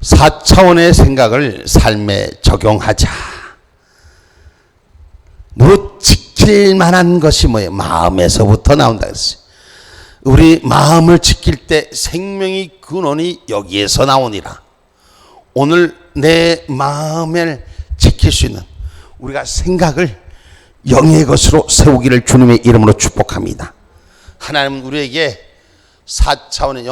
4차원의 생각을 삶에 적용하자. 무릇 지킬 만한 것이 뭐예요? 마음에서부터 나온다 그랬어요. 우리 마음을 지킬 때 생명의 근원이 여기에서 나오니라. 오늘 내 마음을 지킬 수 있는 우리가 생각을 영의 것으로 세우기를 주님의 이름으로 축복합니다. 하나님은 우리에게 4차원의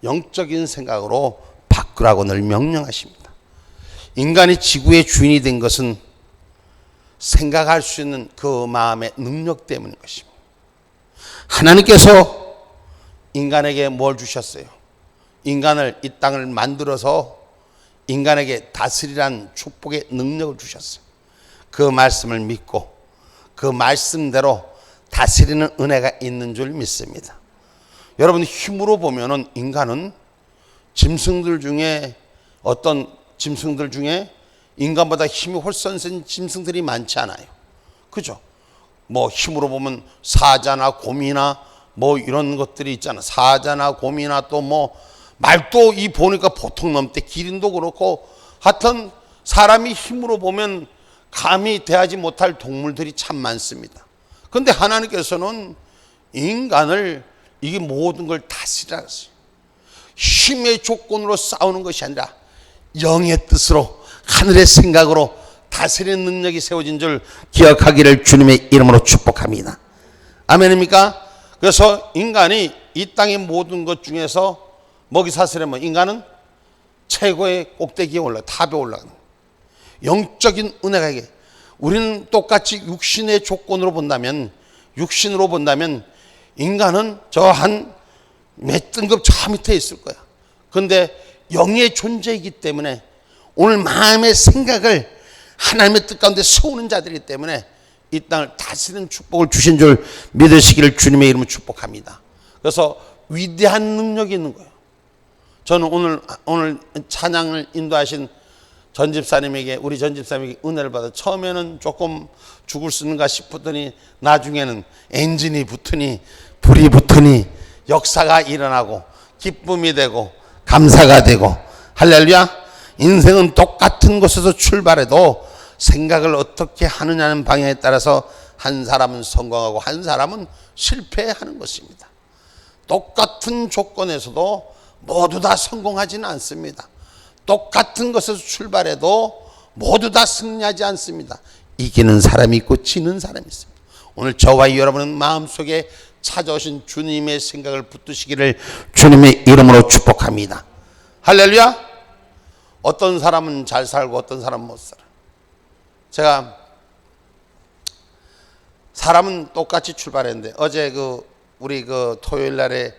영적인 생각으로 바꾸라고 늘 명령하십니다. 인간이 지구의 주인이 된 것은 생각할 수 있는 그 마음의 능력 때문인 것입니다. 하나님께서 인간에게 뭘 주셨어요? 인간을, 이 땅을 만들어서 인간에게 다스리란 축복의 능력을 주셨어요. 그 말씀을 믿고 그 말씀대로 다스리는 은혜가 있는 줄 믿습니다. 여러분, 힘으로 보면은 인간은 짐승들 중에 어떤 짐승들 중에 인간보다 힘이 훨씬 센 짐승들이 많지 않아요. 그죠? 뭐 힘으로 보면 사자나 곰이나 뭐 이런 것들이 있잖아. 사자나 곰이나 또 뭐 말도 이 보니까 보통 넘대. 기린도 그렇고 하여튼 사람이 힘으로 보면 감히 대하지 못할 동물들이 참 많습니다. 그런데 하나님께서는 인간을 이게 모든 걸 다스리라 했어요. 힘의 조건으로 싸우는 것이 아니라 영의 뜻으로 하늘의 생각으로 다스리는 능력이 세워진 줄 기억하기를 주님의 이름으로 축복합니다. 아멘입니까? 그래서 인간이 이 땅의 모든 것 중에서 먹이 사슬하면 인간은 최고의 꼭대기에 탑에 올라가는 영적인 은혜가 이게, 우리는 똑같이 육신의 조건으로 본다면 인간은 저 한 몇 등급 저 밑에 있을 거야. 그런데 영의 존재이기 때문에 오늘 마음의 생각을 하나님의 뜻 가운데 세우는 자들이기 때문에 이 땅을 다스리는 축복을 주신 줄 믿으시기를 주님의 이름으로 축복합니다. 그래서 위대한 능력이 있는 거예요. 저는 오늘 찬양을 인도하신 전 집사님에게, 우리 전 집사님에게 은혜를 받아 처음에는 조금 죽을 수 있는가 싶었더니 나중에는 엔진이 붙으니 불이 붙으니 역사가 일어나고 기쁨이 되고 감사가 되고, 할렐루야. 인생은 똑같은 곳에서 출발해도 생각을 어떻게 하느냐는 방향에 따라서 한 사람은 성공하고 한 사람은 실패하는 것입니다. 똑같은 조건에서도 모두 다 성공하지는 않습니다. 똑같은 것에서 출발해도 모두 다 승리하지 않습니다. 이기는 사람이 있고 지는 사람이 있습니다. 오늘 저와 여러분은 마음속에 찾아오신 주님의 생각을 붙드시기를 주님의 이름으로 축복합니다. 할렐루야. 어떤 사람은 잘 살고 어떤 사람은 못 살아. 제가 사람은 똑같이 출발했는데 어제 우리 토요일 날에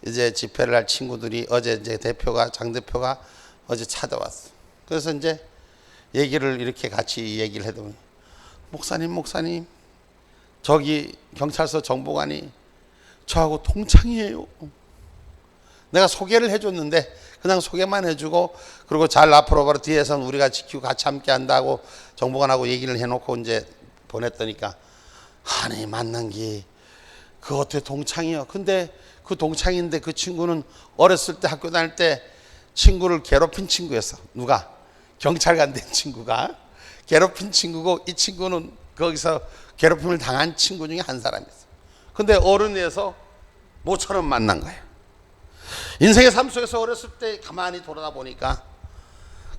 이제 집회를 할 친구들이 어제 이제 장 대표가 어제 찾아왔어. 그래서 이제 얘기를 이렇게 같이 얘기를 해도, 목사님 저기 경찰서 정보관이 저하고 동창이에요. 내가 소개를 해줬는데 그냥 소개만 해주고, 그리고 잘 앞으로 바로 뒤에서는 우리가 지키고 같이 함께 한다고 정보관하고 얘기를 해놓고 이제 보냈더니까, 아니 만난 게 그 어떻게 동창이요? 근데 그 동창인데 그 친구는 어렸을 때 학교 다닐 때 친구를 괴롭힌 친구였어. 누가? 경찰관 된 친구가 괴롭힌 친구고, 이 친구는 거기서 괴롭힘을 당한 친구 중에 한 사람이었어. 근데 어른에서 모처럼 만난 거예요. 인생의 삶 속에서 어렸을 때 가만히 돌아다 보니까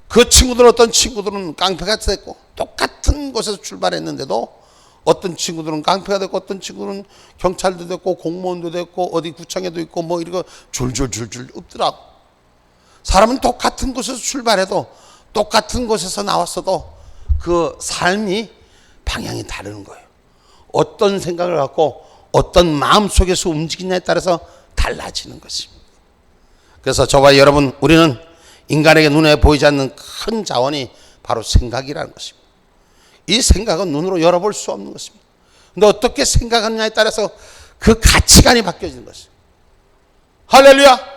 그 친구들, 어떤 친구들은 깡패가 됐고, 똑같은 곳에서 출발했는데도 어떤 친구들은 깡패가 됐고, 어떤 친구는 경찰도 됐고, 공무원도 됐고, 어디 구청에도 있고, 뭐 이런 거 줄줄줄줄 없더라고. 사람은 똑같은 곳에서 출발해도, 똑같은 곳에서 나왔어도 그 삶이 방향이 다르는 거예요. 어떤 생각을 갖고 어떤 마음 속에서 움직이냐에 따라서 달라지는 것입니다. 그래서 저와 여러분, 우리는 인간에게 눈에 보이지 않는 큰 자원이 바로 생각이라는 것입니다. 이 생각은 눈으로 열어볼 수 없는 것입니다. 근데 어떻게 생각하느냐에 따라서 그 가치관이 바뀌어지는 것입니다. 할렐루야.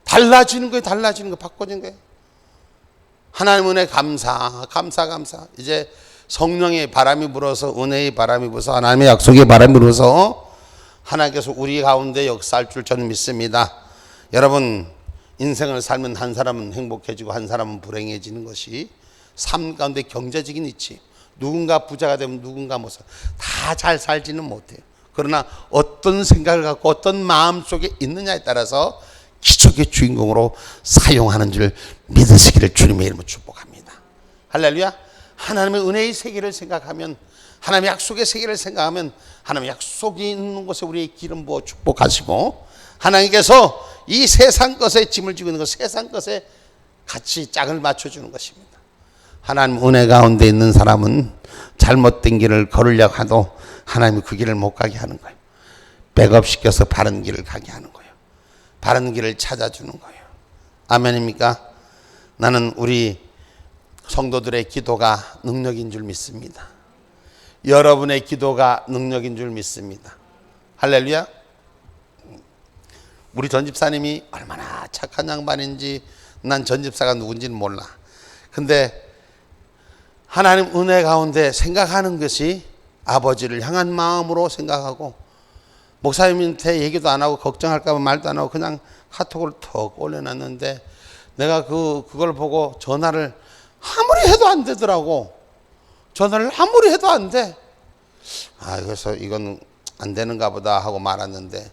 달라지는 거예요. 바꿔지는 거예요. 하나님 은혜 감사. 이제 성령의 바람이 불어서, 은혜의 바람이 불어서, 하나님의 약속의 바람이 불어서 하나님께서 우리 가운데 역사할 줄 저는 믿습니다. 여러분, 인생을 살면 한 사람은 행복해지고 한 사람은 불행해지는 것이 삶 가운데 경제적인 이치. 누군가 부자가 되면 누군가 못 살. 다 잘 살지는 못해요. 그러나 어떤 생각을 갖고 어떤 마음 속에 있느냐에 따라서 기적의 주인공으로 사용하는 줄 믿으시기를 주님의 이름으로 축복합니다. 할렐루야. 하나님의 은혜의 세계를 생각하면, 하나님의 약속의 세계를 생각하면 하나님의 약속이 있는 곳에 우리의 기름 부어 축복하시고, 하나님께서 이 세상 것에 짐을 지고 있는 것, 세상 것에 같이 짝을 맞춰주는 것입니다. 하나님 은혜 가운데 있는 사람은 잘못된 길을 걸으려고 해도 하나님이 그 길을 못 가게 하는 거예요. 백업시켜서 바른 길을 가게 하는 거예요. 바른 길을 찾아주는 거예요. 아멘입니까? 나는 우리 성도들의 기도가 능력인 줄 믿습니다. 여러분의 기도가 능력인 줄 믿습니다. 할렐루야. 우리 전집사님이 얼마나 착한 양반인지 난 전집사가 누군지는 몰라. 근데 하나님 은혜 가운데 생각하는 것이 아버지를 향한 마음으로 생각하고, 목사님한테 얘기도 안 하고 걱정할까 봐 말도 안 하고 그냥 카톡을 턱 올려놨는데, 내가 그걸 보고 전화를 아무리 해도 안 되더라고. 전화를 아무리 해도 안 돼. 그래서 이건 안 되는가 보다 하고 말았는데,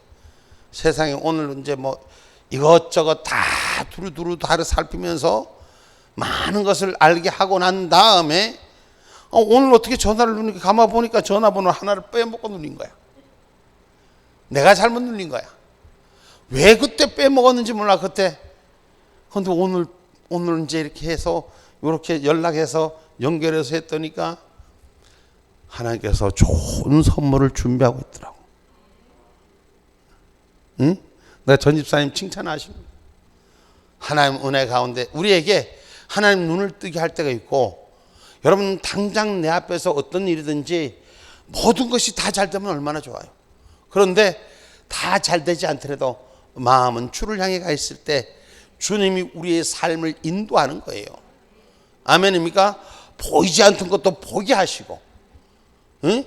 세상에 오늘 이제 뭐 이것저것 다 두루두루 다르 살피면서 많은 것을 알게 하고 난 다음에 오늘 어떻게 전화를 누르니까 가만 보니까 전화번호 하나를 빼먹고 눌린 거야. 내가 잘못 눌린 거야. 왜 그때 빼먹었는지 몰라 그때. 근데 오늘 이제 이렇게 해서 이렇게 연락해서 연결해서 했더니까 하나님께서 좋은 선물을 준비하고 있더라고. 응? 내가 전 집사님 칭찬하십니다. 하나님 은혜 가운데 우리에게 하나님 눈을 뜨게 할 때가 있고, 여러분 당장 내 앞에서 어떤 일이든지 모든 것이 다 잘 되면 얼마나 좋아요. 그런데 다 잘 되지 않더라도 마음은 주를 향해 가 있을 때 주님이 우리의 삶을 인도하는 거예요. 아멘입니까? 보이지 않던 것도 보게 하시고, 응?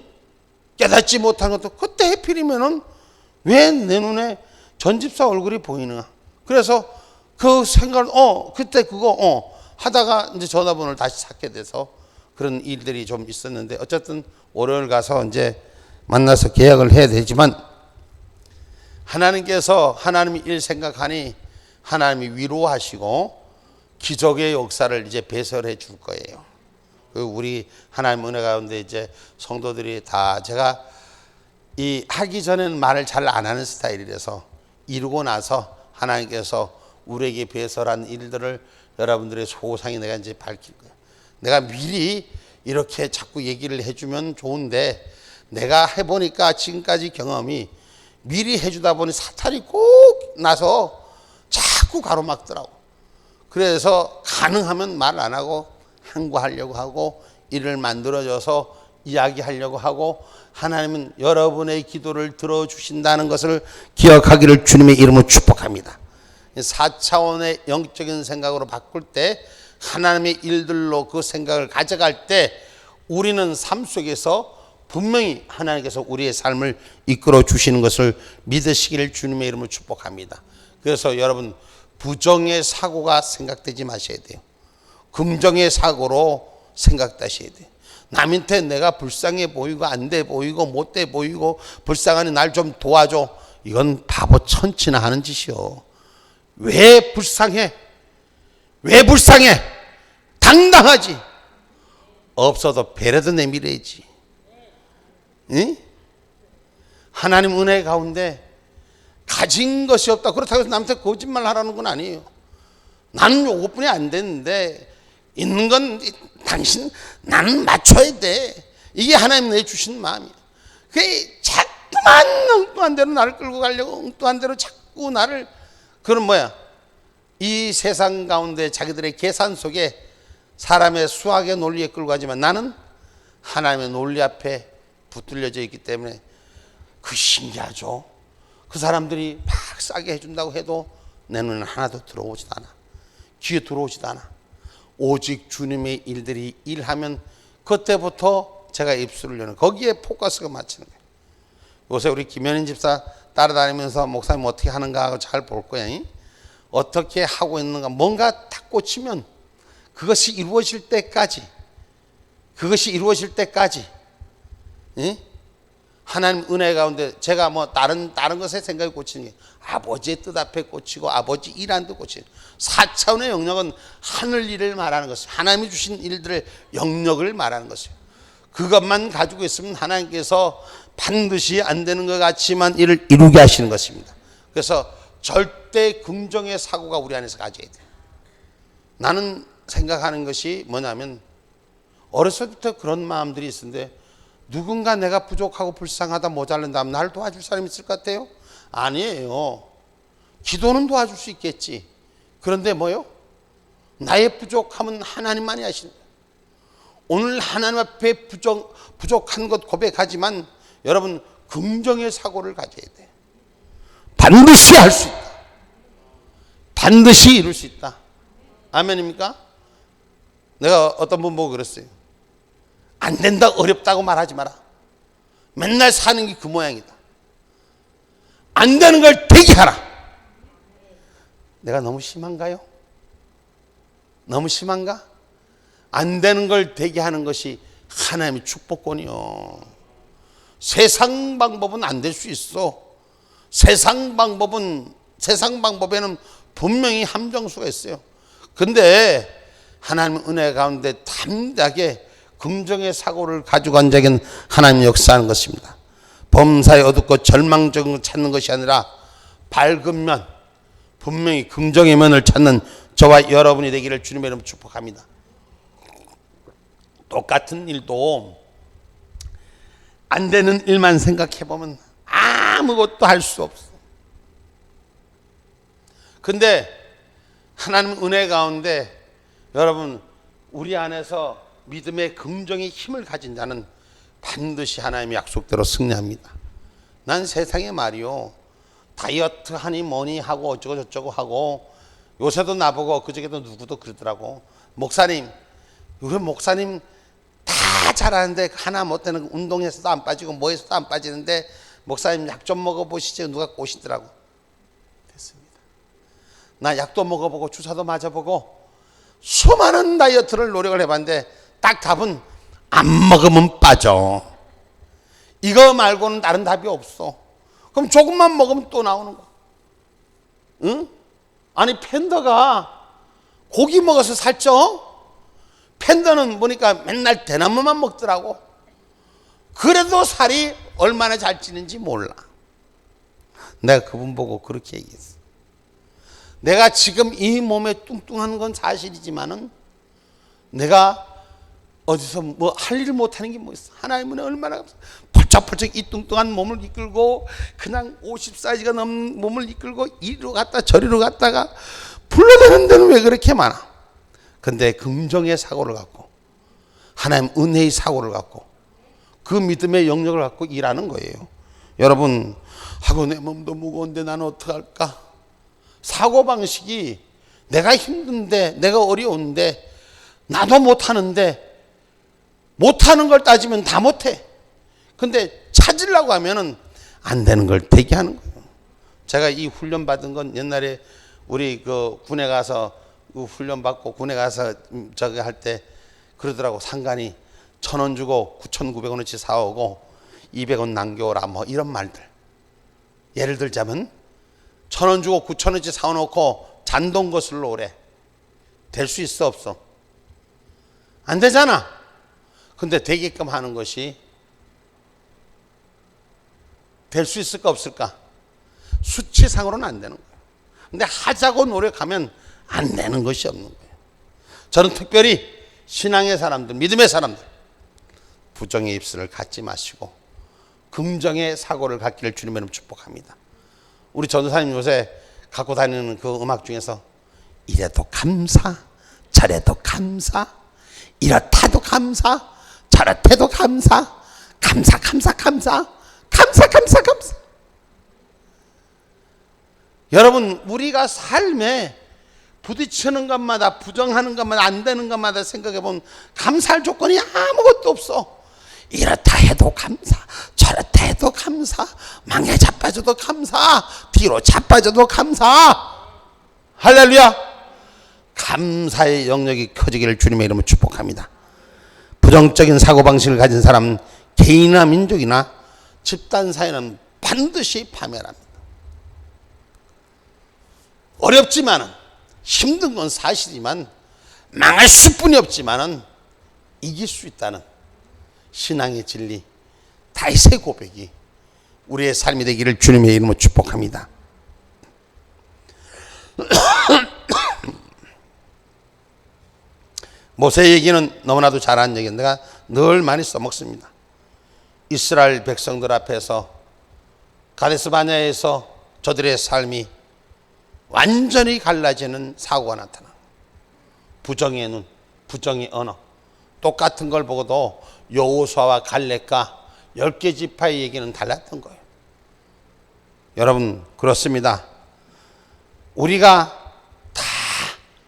깨닫지 못한 것도 그때 해필이면은 왜 내 눈에 전집사 얼굴이 보이나? 그래서 그 생각을 그때 그거 하다가 이제 전화번호를 다시 찾게 돼서 그런 일들이 좀 있었는데, 어쨌든 월요일 가서 이제 만나서 계약을 해야 되지만, 하나님께서 하나님의 일 생각하니 하나님이 위로하시고 기적의 역사를 이제 배설해 줄 거예요. 우리 하나님 은혜 가운데 이제 성도들이 다, 제가 이 하기 전에는 말을 잘 안 하는 스타일이라서 이루고 나서 하나님께서 우리에게 배설한 일들을 여러분들의 소상히 내가 이제 밝힐 거예요. 내가 미리 이렇게 자꾸 얘기를 해주면 좋은데, 내가 해보니까 지금까지 경험이 미리 해주다 보니 사탈이 꼭 나서 자꾸 가로막더라고. 그래서 가능하면 말 안 하고 항구하려고 하고 일을 만들어줘서 이야기하려고 하고, 하나님은 여러분의 기도를 들어주신다는 것을 기억하기를 주님의 이름으로 축복합니다. 4차원의 영적인 생각으로 바꿀 때, 하나님의 일들로 그 생각을 가져갈 때 우리는 삶 속에서 분명히 하나님께서 우리의 삶을 이끌어 주시는 것을 믿으시기를 주님의 이름으로 축복합니다. 그래서 여러분, 부정의 사고가 생각되지 마셔야 돼요. 긍정의 사고로 생각하셔야 돼요. 남한테 내가 불쌍해 보이고 안 돼 보이고 못 돼 보이고 불쌍하니 날 좀 도와줘, 이건 바보 천치나 하는 짓이요. 왜 불쌍해? 왜 불쌍해? 당당하지. 없어도 배려도 내밀어야지. 응? 하나님 은혜 가운데 가진 것이 없다 그렇다고 해서 남한테 거짓말 하라는 건 아니에요. 나는 요것뿐이 안 되는데 있는 건 당신 나는 맞춰야 돼. 이게 하나님 내주신 마음이야. 그게 자꾸만 엉뚱한 대로 나를 끌고 가려고, 엉뚱한 대로 자꾸 나를, 그건 뭐야? 이 세상 가운데 자기들의 계산 속에 사람의 수학의 논리에 끌고 가지만, 나는 하나님의 논리 앞에 붙들려져 있기 때문에 그 신기하죠. 그 사람들이 막 싸게 해준다고 해도 내 눈에는 하나도 들어오지도 않아. 귀에 들어오지도 않아. 오직 주님의 일들이 일하면 그때부터 제가 입술을 여는, 거기에 포커스가 맞추는 거예요. 요새 우리 김현인 집사 따라다니면서 목사님 어떻게 하는가 하고 잘 볼 거야. 어떻게 하고 있는가, 뭔가 딱 꽂히면 그것이 이루어질 때까지, 예? 하나님 은혜 가운데 제가 뭐 다른 것에 생각이 꽂히는 게 아버지의 뜻 앞에 꽂히고 아버지 일하는 데 꽂히고, 4차원의 영역은 하늘 일을 말하는 것이에요. 하나님이 주신 일들의 영역을 말하는 것이에요. 그것만 가지고 있으면 하나님께서 반드시 안 되는 것 같지만 이를 이루게 하시는 것입니다. 그래서 절대 긍정의 사고가 우리 안에서 가져야 돼요. 나는 생각하는 것이 뭐냐면, 어렸을 때부터 그런 마음들이 있었는데, 누군가 내가 부족하고 불쌍하다 모자란다 하면 나를 도와줄 사람이 있을 것 같아요? 아니에요. 기도는 도와줄 수 있겠지. 그런데 뭐요? 나의 부족함은 하나님만이 하시는 거예요. 오늘 하나님 앞에 부족한 것 고백하지만 여러분, 긍정의 사고를 가져야 돼요. 반드시 할 수 있다. 반드시 이룰 수 있다. 아멘입니까? 내가 어떤 분 보고 그랬어요. 안 된다, 어렵다고 말하지 마라. 맨날 사는 게 그 모양이다. 안 되는 걸 되게 하라. 내가 너무 심한가요? 너무 심한가? 안 되는 걸 되게 하는 것이 하나님의 축복권이요. 세상 방법은 안 될 수 있어. 세상 방법에는 분명히 함정수가 있어요. 근데 하나님 은혜 가운데 담대하게 긍정의 사고를 가지고 간 적인 하나님 역사하는 것입니다. 범사에 어둡고 절망적인 걸 찾는 것이 아니라 밝은 면, 분명히 긍정의 면을 찾는 저와 여러분이 되기를 주님의 이름으로 축복합니다. 똑같은 일도 안 되는 일만 생각해 보면 아무것도 할 수 없어. 근데 하나님 은혜 가운데 여러분, 우리 안에서 믿음의 긍정의 힘을 가진 자는 반드시 하나님의 약속대로 승리합니다. 난 세상에 말이요, 다이어트 하니 뭐니 하고 어쩌고 저쩌고 하고, 요새도 나보고 그저께도 누구도 그러더라고. 목사님, 우리 목사님 다 잘하는데 하나 못되는, 운동해서도 안 빠지고 뭐해서도 안 빠지는데 목사님 약 좀 먹어보시죠. 누가 꼬시더라고. 됐습니다. 나 약도 먹어보고 주사도 맞아보고 수많은 다이어트를 노력을 해봤는데 딱 답은 안 먹으면 빠져. 이거 말고는 다른 답이 없어. 그럼 조금만 먹으면 또 나오는 거. 응? 아니 팬더가 고기 먹어서 살쪄? 팬더는 보니까 맨날 대나무만 먹더라고. 그래도 살이 얼마나 잘 찌는지 몰라. 내가 그분 보고 그렇게 얘기했어. 내가 지금 이 몸에 뚱뚱한 건 사실이지만은 내가 어디서 뭐 할 일을 못하는 게 뭐 있어. 하나님은 얼마나 펄쩍펄쩍 이 뚱뚱한 몸을 이끌고 그냥 50 사이즈가 넘는 몸을 이끌고 이리로 갔다 저리로 갔다가 불러대는 데는 왜 그렇게 많아. 근데 긍정의 사고를 갖고 하나님 은혜의 사고를 갖고 그 믿음의 영역을 갖고 일하는 거예요. 여러분, 하고 내 몸도 무거운데 나는 어떡할까? 사고방식이 내가 힘든데 내가 어려운데 나도 못하는데 못하는 걸 따지면 다 못해. 근데 찾으려고 하면은 안 되는 걸 되게 하는 거예요. 제가 이 훈련 받은 건 옛날에 우리 그 군에 가서 그 훈련 받고 군에 가서 저기 할 때 그러더라고. 상관이 1,000원 주고 9,900원어치 사오고 200원 남겨오라 뭐 이런 말들. 예를 들자면 1,000원 주고 9,000원어치 사오놓고 잔돈 거슬러 오래. 될 수 있어 없어? 안 되잖아. 근데 되게끔 하는 것이 될 수 있을까 없을까? 수치상으로는 안 되는 거예요. 근데 하자고 노력하면 안 되는 것이 없는 거예요. 저는 특별히 신앙의 사람들, 믿음의 사람들, 부정의 입술을 갖지 마시고 긍정의 사고를 갖기를 주님의 이름으로 축복합니다. 우리 전도사님 요새 갖고 다니는 그 음악 중에서 이래도 감사, 저래도 감사, 이렇다도 감사, 저렇다도 감사, 감사. 여러분, 우리가 삶에 부딪히는 것마다, 부정하는 것마다, 안 되는 것마다 생각해 보면 감사할 조건이 아무것도 없어. 이렇다 해도 감사, 저렇다 해도 감사, 망에 자빠져도 감사, 뒤로 자빠져도 감사. 할렐루야. 감사의 영역이 커지기를 주님의 이름으로 축복합니다. 부정적인 사고방식을 가진 사람은 개인이나 민족이나 집단 사회는 반드시 파멸합니다. 어렵지만은, 힘든 건 사실이지만, 망할 수뿐이 없지만은 이길 수 있다는 신앙의 진리, 다윗의 고백이 우리의 삶이 되기를 주님의 이름으로 축복합니다. 모세 얘기는 너무나도 잘 아는 얘기인데 내가 늘 많이 써먹습니다. 이스라엘 백성들 앞에서 가데스 바네아에서 저들의 삶이 완전히 갈라지는 사고가 나타나. 부정의 눈, 부정의 언어. 똑같은 걸 보고도 여호수아와 갈렙과 10개 지파의 얘기는 달랐던 거예요. 여러분, 그렇습니다. 우리가 다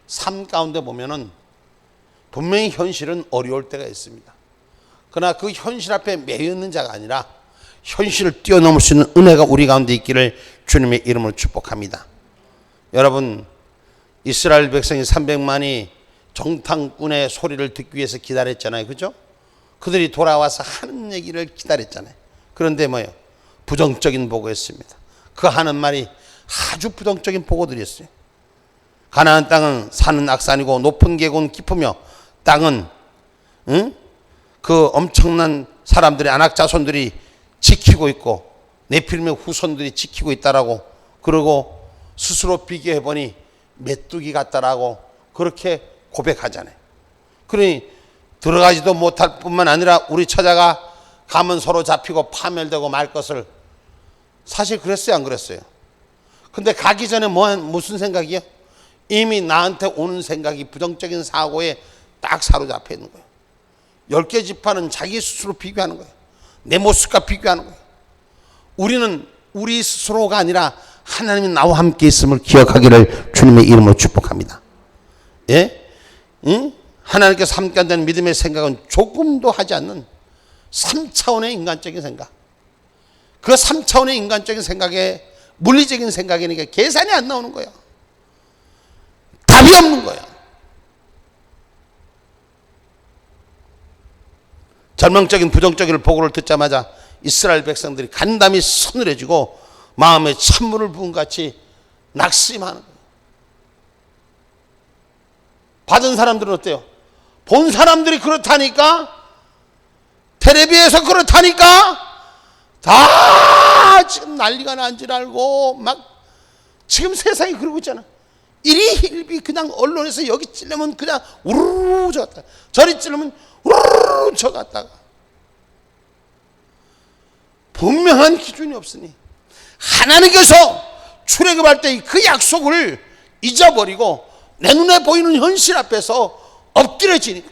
삶 가운데 보면은 분명히 현실은 어려울 때가 있습니다. 그러나 그 현실 앞에 매여 있는 자가 아니라 현실을 뛰어넘을 수 있는 은혜가 우리 가운데 있기를 주님의 이름으로 축복합니다. 여러분, 이스라엘 백성이 300만이 정탐꾼의 소리를 듣기 위해서 기다렸잖아요. 그죠? 그들이 돌아와서 하는 얘기를 기다렸잖아요. 그런데 뭐예요? 부정적인 보고였습니다. 그 하는 말이 아주 부정적인 보고들이었어요. 가나안 땅은 산은 악산이고 높은 계곡은 깊으며 땅은 그 엄청난 사람들의 안악 자손들이 지키고 있고 네필림의 후손들이 지키고 있다라고, 그러고 스스로 비교해 보니 메뚜기 같다라고 그렇게 고백하잖아요. 그러니 들어가지도 못할 뿐만 아니라 우리 처자가 가면 서로 잡히고 파멸되고 말 것을, 사실 그랬어요, 안 그랬어요? 근데 가기 전에 무슨 생각이요? 이미 나한테 오는 생각이 부정적인 사고에 딱 사로잡혀 있는 거예요. 10개 지파는 자기 스스로 비교하는 거예요. 내 모습과 비교하는 거예요. 우리는 우리 스스로가 아니라 하나님이 나와 함께 있음을 기억하기를 주님의 이름으로 축복합니다. 예? 응? 하나님께서 함께 한다는 믿음의 생각은 조금도 하지 않는 3차원의 인간적인 생각. 그 3차원의 인간적인 생각에 물리적인 생각이니까 계산이 안 나오는 거야. 답이 없는 거야. 절망적인 부정적인 보고를 듣자마자 이스라엘 백성들이 간담이 서늘해지고 마음에 찬물을 부은 같이 낙심하는 거예요. 받은 사람들은 어때요? 본 사람들이 그렇다니까, 텔레비에서 그렇다니까 다 지금 난리가 난 줄 알고 막 지금 세상이 그러고 있잖아. 이리 일비 그냥 언론에서 여기 찔르면 그냥 우르르 저갔다, 저리 찔르면 우르르 저갔다가 분명한 기준이 없으니 하나님께서 출애굽할 때 그 약속을 잊어버리고 내 눈에 보이는 현실 앞에서 엎드려지니까,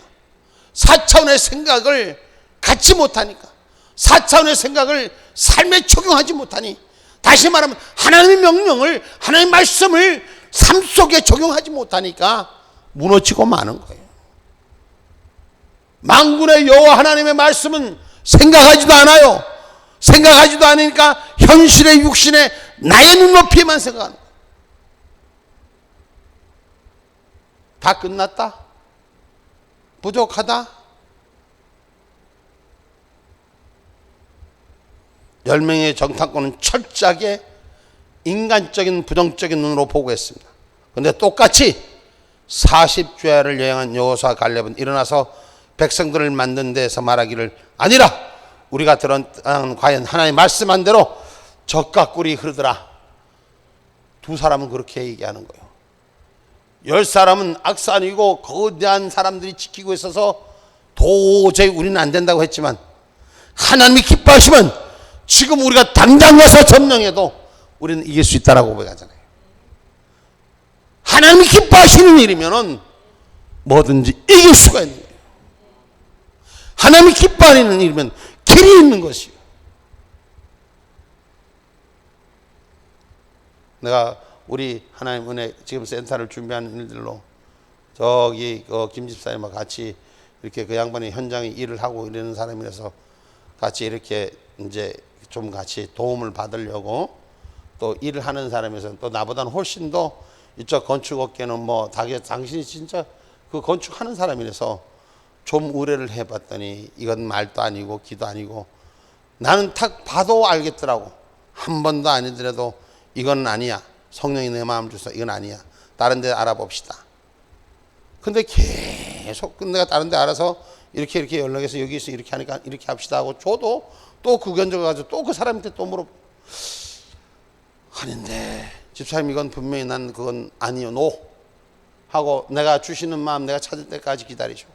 4차원의 생각을 갖지 못하니까, 4차원의 생각을 삶에 적용하지 못하니, 다시 말하면 하나님의 명령을, 하나님의 말씀을 삶 속에 적용하지 못하니까 무너지고 마는 거예요. 만군의 여호와 하나님의 말씀은 생각하지도 않아요. 생각하지도 않으니까 현실의 육신의 나의 눈높이에만 생각하는 거예요. 다 끝났다? 부족하다? 10명의 정탐꾼은 철저하게 인간적인 부정적인 눈으로 보고했습니다. 그런데 똑같이 40주야를 여행한 여호수아 갈렙은 일어나서 백성들을 만든 데서 말하기를, 아니라 우리가 들은 땅은 과연 하나님 말씀한 대로 젖과 꿀이 흐르더라. 2사람은 그렇게 얘기하는 거예요. 10사람은 악산이고 거대한 사람들이 지키고 있어서 도저히 우리는 안 된다고 했지만, 하나님이 기뻐하시면 지금 우리가 당장 가서 점령해도 우리는 이길 수 있다라고 고백하잖아요. 하나님이 기뻐하시는 일이면은 뭐든지 이길 수가 있는 거예요. 하나님이 기뻐하는 일이면 길이 있는 것이요. 내가 우리 하나님 은혜 지금 센터를 준비하는 일들로 저기 김 집사님과 같이 이렇게 그 양반이 현장에 일을 하고 이러는 사람이라서 같이 이렇게 이제 좀 같이 도움을 받으려고 또 일을 하는 사람에서는 또 나보다는 훨씬 더 이쪽 건축업계는 뭐 당신이 진짜 그 건축하는 사람이라서 좀 의뢰를 해봤더니 이건 말도 아니고 기도 아니고 나는 딱 봐도 알겠더라고. 한 번도 아니더라도 이건 아니야. 성령이 내 마음 주서 이건 아니야. 다른 데 알아봅시다. 근데 계속 내가 다른 데 알아서 이렇게 연락해서 여기서 이렇게 하니까 이렇게 합시다 하고 줘도 또 그 견적을 가지고 또 그 사람한테 또 물어. 아닌데 집사님 이건 분명히 난 그건 아니요 노 하고 내가 주시는 마음 내가 찾을 때까지 기다리죠.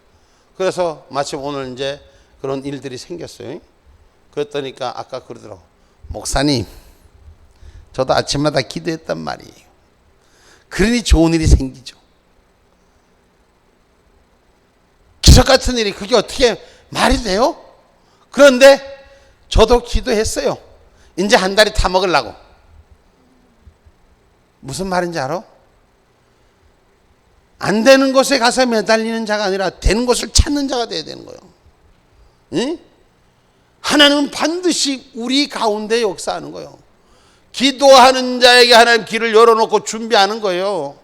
그래서 마침 오늘 이제 그런 일들이 생겼어요. 그랬더니까 아까 그러더라고. 목사님 저도 아침마다 기도했단 말이에요. 그러니 좋은 일이 생기죠. 기적 같은 일이 그게 어떻게 말이 돼요? 그런데 저도 기도했어요. 이제 한 달이 다 먹으려고. 무슨 말인지 알아? 안 되는 곳에 가서 매달리는 자가 아니라 되는 곳을 찾는 자가 돼야 되는 거예요. 응? 하나님은 반드시 우리 가운데 역사하는 거예요. 기도하는 자에게 하나님 길을 열어놓고 준비하는 거예요.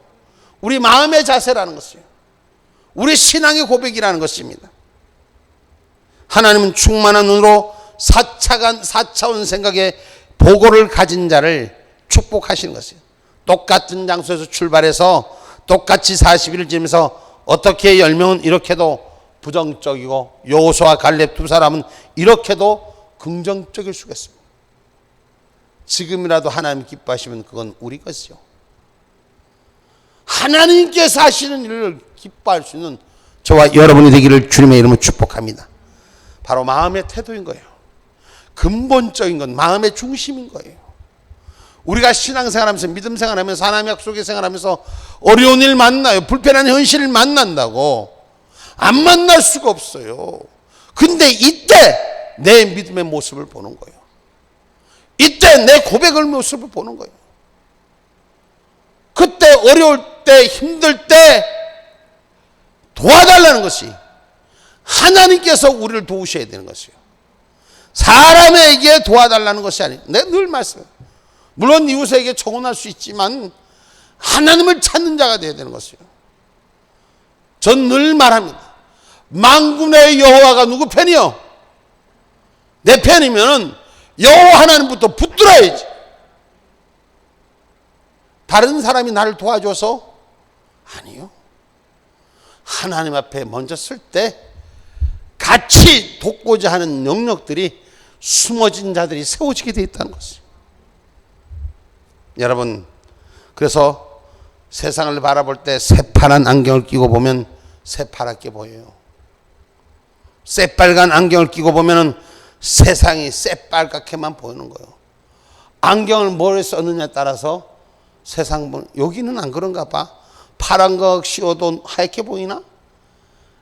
우리 마음의 자세라는 것이에요. 우리 신앙의 고백이라는 것입니다. 하나님은 충만한 눈으로 4차원 생각의 보고를 가진 자를 축복하시는 것이에요. 똑같은 장소에서 출발해서 똑같이 40일을 지내면서 어떻게 10명은 이렇게도 부정적이고 여호수아와 갈렙 두 사람은 이렇게도 긍정적일 수가 있습니다. 지금이라도 하나님 기뻐하시면 그건 우리 것이요. 하나님께서 하시는 일을 기뻐할 수 있는 저와 여러분이 되기를 주님의 이름으로 축복합니다. 바로 마음의 태도인 거예요. 근본적인 건 마음의 중심인 거예요. 우리가 신앙생활하면서 믿음 생활하면서 하나님의 약속의 생활하면서 어려운 일 만나요. 불편한 현실을 만난다고 안 만날 수가 없어요. 근데 이때 내 믿음의 모습을 보는 거예요. 이때 내 고백의 모습을 보는 거예요. 그때 어려울 때 힘들 때 도와달라는 것이 하나님께서 우리를 도우셔야 되는 것이에요. 사람에게 도와달라는 것이 아니에요. 내가 늘 말씀해요. 물론 이웃에게 청혼할 수 있지만 하나님을 찾는 자가 되어야 되는 것이에요. 전 늘 말합니다. 만군의 여호와가 누구 편이요? 내 편이면 여호와 하나님부터 붙들어야지. 다른 사람이 나를 도와줘서? 아니요. 하나님 앞에 먼저 쓸 때 같이 돕고자 하는 영역들이 숨어진 자들이 세워지게 되어 있다는 것이에요. 여러분, 그래서 세상을 바라볼 때 새파란 안경을 끼고 보면 새파랗게 보여요. 새빨간 안경을 끼고 보면 세상이 새빨갛게만 보이는 거예요. 안경을 뭘 썼느냐에 따라서 세상 보는, 여기는 안 그런가 봐. 파란 거 씌워도 하얗게 보이나?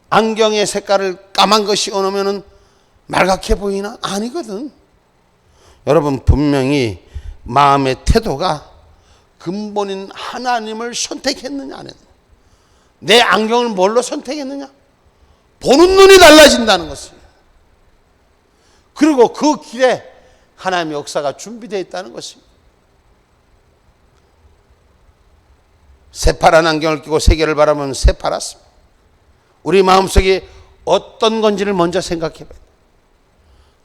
안경의 색깔을 까만 거 씌워놓으면 말갛게 보이나? 아니거든. 여러분, 분명히 마음의 태도가 근본인 하나님을 선택했느냐 안 했느냐. 내 안경을 뭘로 선택했느냐? 보는 눈이 달라진다는 것이에요. 그리고 그 길에 하나님의 역사가 준비되어 있다는 것입니다. 새파란 안경을 끼고 세계를 바라보면 새파랗습니다. 우리 마음속에 어떤 건지를 먼저 생각해 봐요.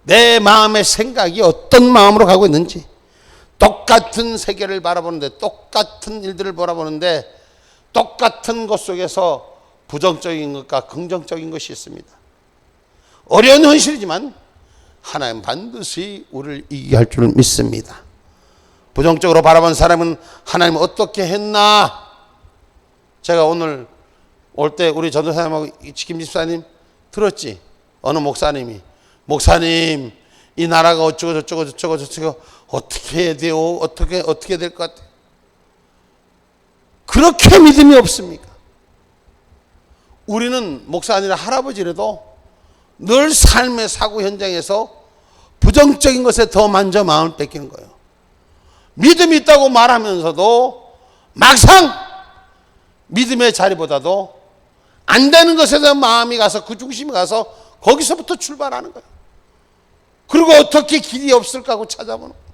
내 마음의 생각이 어떤 마음으로 가고 있는지. 똑같은 세계를 바라보는데, 똑같은 일들을 바라보는데 똑같은 것 속에서 부정적인 것과 긍정적인 것이 있습니다. 어려운 현실이지만 하나님 반드시 우리를 이기게 할 줄을 믿습니다. 부정적으로 바라본 사람은 하나님 어떻게 했나? 제가 오늘 올 때 우리 전도사님하고 김 집사님 들었지? 어느 목사님이, 목사님 이 나라가 어쩌고 저쩌고 어떻게 해야 돼요? 어떻게 될 것 같아요? 그렇게 믿음이 없습니까? 우리는 목사 아니라 할아버지라도 늘 삶의 사고 현장에서 부정적인 것에 더 먼저 마음을 뺏기는 거예요. 믿음이 있다고 말하면서도 막상 믿음의 자리보다도 안 되는 것에 대한 마음이 가서 그 중심이 가서 거기서부터 출발하는 거예요. 그리고 어떻게 길이 없을까 하고 찾아보는 거예요.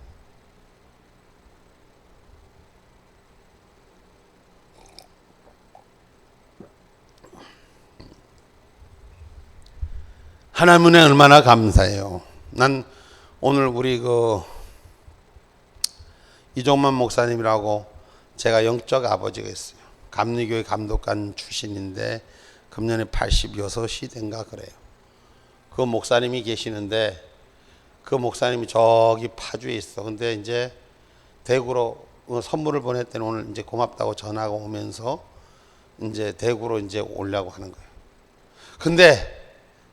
하나님 은혜 얼마나 감사해요. 난 오늘 우리 이종만 목사님이라고 제가 영적 아버지가 있어요. 감리교회 감독관 출신인데 금년에 86이 된가 그래요. 그 목사님이 계시는데 그 목사님이 저기 파주에 있어. 근데 이제 대구로 선물을 보냈더니 오늘 이제 고맙다고 전화가 오면서 이제 대구로 이제 오려고 하는 거예요. 근데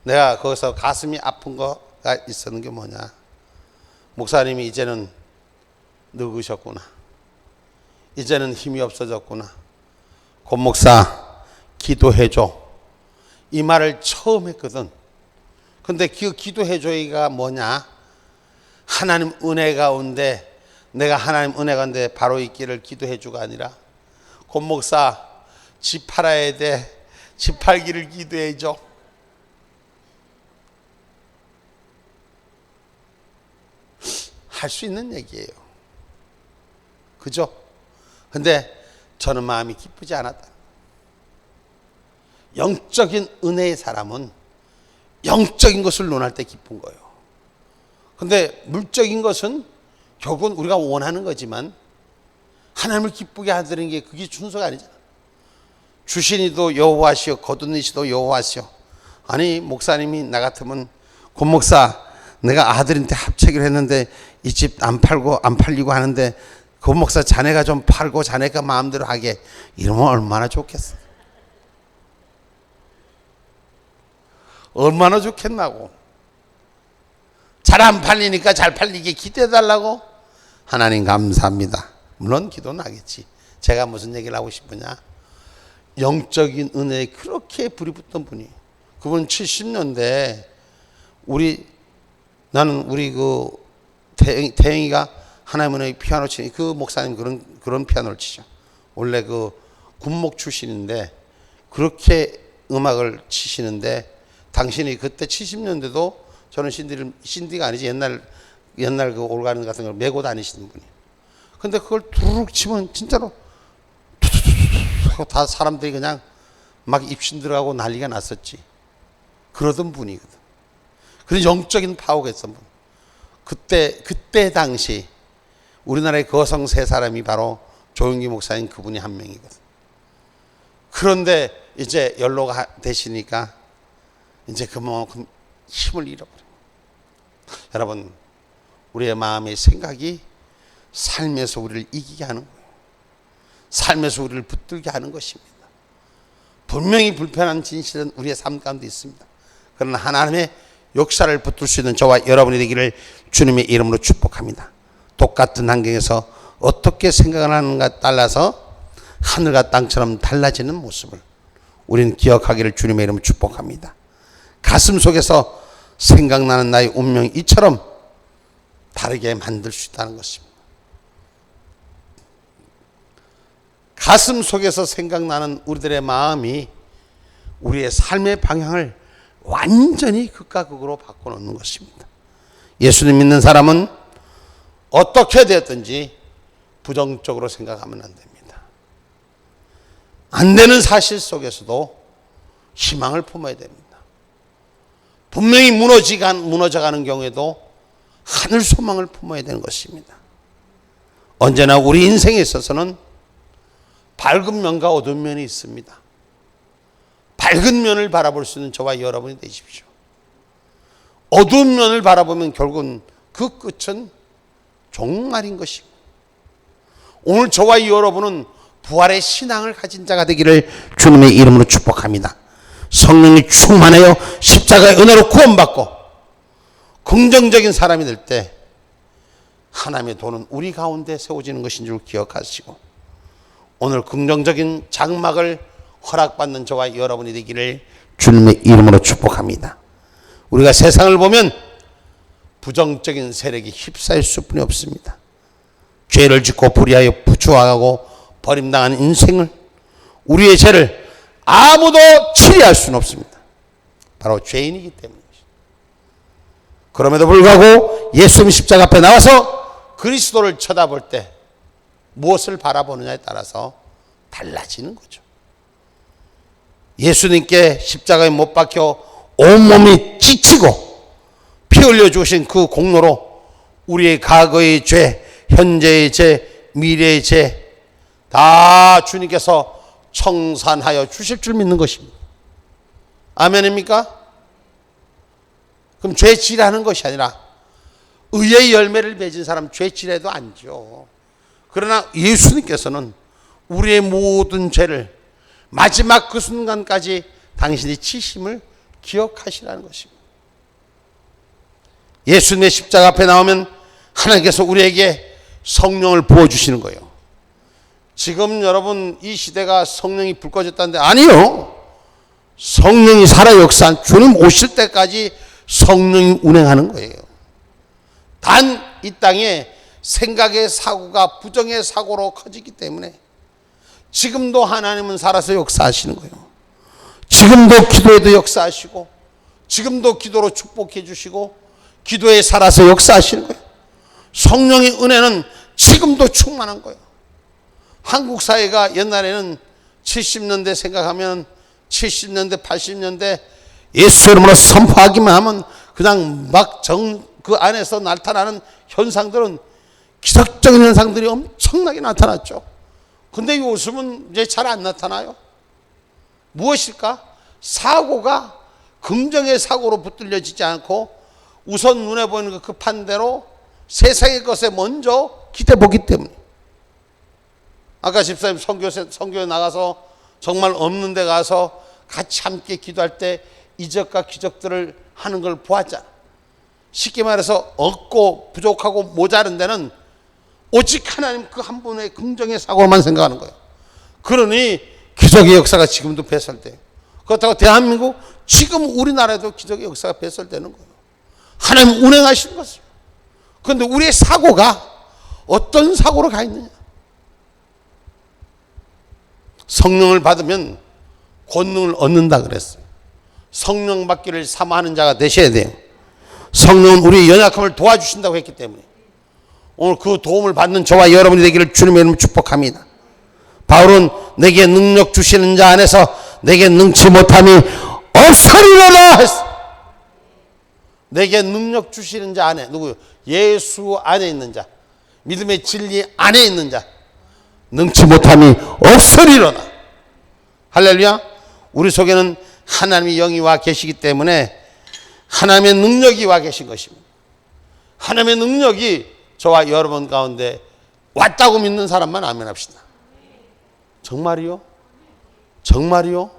내가 거기서 가슴이 아픈 거가 있었는 게 뭐냐. 목사님이 이제는 늙으셨구나. 이제는 힘이 없어졌구나. 권 목사 기도해줘. 이 말을 처음 했거든. 근데 그 기도해줘가 뭐냐. 하나님 은혜 가운데 내가 하나님 은혜 가운데 바로 있기를 기도해주가 아니라 권 목사 집 팔아야 돼. 집 팔기를 기도해줘. 할 수 있는 얘기예요. 그죠? 근데 저는 마음이 기쁘지 않았다. 영적인 은혜의 사람은 영적인 것을 논할 때 기쁜 거예요. 근데 물적인 것은 결국은 우리가 원하는 거지만 하나님을 기쁘게 하는 게 그게 순서가 아니잖아. 주신이도 여호와시오 거둔 이시도 여호와시오. 아니 목사님이 나 같으면 권 목사 내가 아들한테 합체기를 했는데 이 집 안 팔리고 하는데 권 목사 자네가 좀 팔고 자네가 마음대로 하게 이러면 얼마나 좋겠어. 얼마나 좋겠나고. 잘 안 팔리니까 잘 팔리게 기도해달라고. 하나님 감사합니다. 물론 기도는 하겠지. 제가 무슨 얘기를 하고 싶으냐. 영적인 은혜에 그렇게 불이 붙던 분이 그분 70년대 나는 우리 태영이가 하나님의 피아노 치는 그 목사님 그런 피아노를 치죠. 원래 군목 출신인데 그렇게 음악을 치시는데 당신이 그때 70년대도 저는 신디가 아니지 옛날 그 올가는 같은 걸 메고 다니시는 분이에요. 근데 그걸 두루룩 치면 진짜로 하고 다 사람들이 그냥 막 입신 들어가고 난리가 났었지. 그러던 분이거든. 그런 영적인 파워가 있었던 분. 그때 당시 우리나라의 거성 세 사람이 바로 조용기 목사님 그분이 한 명이거든. 그런데 이제 연로가 되시니까 이제 그만큼 힘을 잃어버려요. 여러분, 우리의 마음의 생각이 삶에서 우리를 이기게 하는 거예요. 삶에서 우리를 붙들게 하는 것입니다. 분명히 불편한 진실은 우리의 삶 가운데 있습니다. 그러나 하나님의 역사를 붙들 수 있는 저와 여러분이 되기를 주님의 이름으로 축복합니다. 똑같은 환경에서 어떻게 생각을 하는가 따라서 하늘과 땅처럼 달라지는 모습을 우리는 기억하기를 주님의 이름으로 축복합니다. 가슴 속에서 생각나는 나의 운명이 이처럼 다르게 만들 수 있다는 것입니다. 가슴 속에서 생각나는 우리들의 마음이 우리의 삶의 방향을 완전히 극과 극으로 바꿔놓는 것입니다. 예수님 믿는 사람은 어떻게 되었든지 부정적으로 생각하면 안 됩니다. 안 되는 사실 속에서도 희망을 품어야 됩니다. 분명히 무너져가는 경우에도 하늘 소망을 품어야 되는 것입니다. 언제나 우리 인생에 있어서는 밝은 면과 어두운 면이 있습니다. 밝은 면을 바라볼 수 있는 저와 여러분이 되십시오. 어두운 면을 바라보면 결국은 그 끝은 종말인 것입니다. 오늘 저와 여러분은 부활의 신앙을 가진 자가 되기를 주님의 이름으로 축복합니다. 성령이 충만하여 십자가의 은혜로 구원받고 긍정적인 사람이 될 때 하나님의 도는 우리 가운데 세워지는 것인 줄 기억하시고 오늘 긍정적인 장막을 허락받는 저와 여러분이 되기를 주님의 이름으로 축복합니다. 우리가 세상을 보면 부정적인 세력이 휩싸일 수뿐이 없습니다. 죄를 짓고 불의하여 부추어가고 버림당한 인생을 우리의 죄를 아무도 치리할 수는 없습니다. 바로 죄인이기 때문입니다. 그럼에도 불구하고 예수님 십자가 앞에 나와서 그리스도를 쳐다볼 때 무엇을 바라보느냐에 따라서 달라지는 거죠. 예수님께 십자가에 못 박혀 온몸이 지치고 피 흘려 주신 그 공로로 우리의 과거의 죄, 현재의 죄, 미래의 죄 다 주님께서 청산하여 주실 줄 믿는 것입니다. 아멘입니까? 그럼 죄질하는 것이 아니라 의의 열매를 맺은 사람 죄질해도 안죠. 그러나 예수님께서는 우리의 모든 죄를 마지막 그 순간까지 당신이 치심을 기억하시라는 것입니다. 예수님의 십자가 앞에 나오면 하나님께서 우리에게 성령을 부어주시는 거예요. 지금 여러분 이 시대가 성령이 불 꺼졌다는데 아니요. 성령이 살아 역사한 주님 오실 때까지 성령이 운행하는 거예요. 단 이 땅에 생각의 사고가 부정의 사고로 커지기 때문에 지금도 하나님은 살아서 역사하시는 거예요. 지금도 기도에도 역사하시고 지금도 기도로 축복해 주시고 기도에 살아서 역사하시는 거예요. 성령의 은혜는 지금도 충만한 거예요. 한국 사회가 옛날에는 70년대 생각하면 70년대 80년대 예수 이름으로 선포하기만 하면 그냥 막 그 안에서 나타나는 현상들은 기적적인 현상들이 엄청나게 나타났죠. 근데 요즘은 이제 잘 안 나타나요. 무엇일까? 사고가 긍정의 사고로 붙들려지지 않고 우선 눈에 보이는 그 급한 대로 세상의 것에 먼저 기대 보기 때문에. 아까 집사님 선교에 나가서 정말 없는 데 가서 같이 함께 기도할 때 이적과 기적들을 하는 걸 보았잖아. 쉽게 말해서 없고 부족하고 모자른 데는 오직 하나님 그 한 분의 긍정의 사고만 생각하는 거예요. 그러니 기적의 역사가 지금도 배설돼요. 그렇다고 대한민국 지금 우리나라에도 기적의 역사가 배설되는 거예요. 하나님 운행하시는 것이에요. 그런데 우리의 사고가 어떤 사고로 가 있느냐. 성령을 받으면 권능을 얻는다 그랬어요. 성령 받기를 사모하는 자가 되셔야 돼요. 성령은 우리의 연약함을 도와주신다고 했기 때문에 오늘 그 도움을 받는 저와 여러분이 되기를 주님의 이름으로 축복합니다. 바울은 내게 능력 주시는 자 안에서 내게 능치 못함이 없으리로다 했어. 내게 능력 주시는 자 안에 누구요? 예수 안에 있는 자, 믿음의 진리 안에 있는 자 능치 못함이 없으리로다. 할렐루야. 우리 속에는 하나님의 영이 와 계시기 때문에 하나님의 능력이 와 계신 것입니다. 하나님의 능력이 저와 여러분 가운데 왔다고 믿는 사람만 아멘 합시다. 정말이요? 정말이요?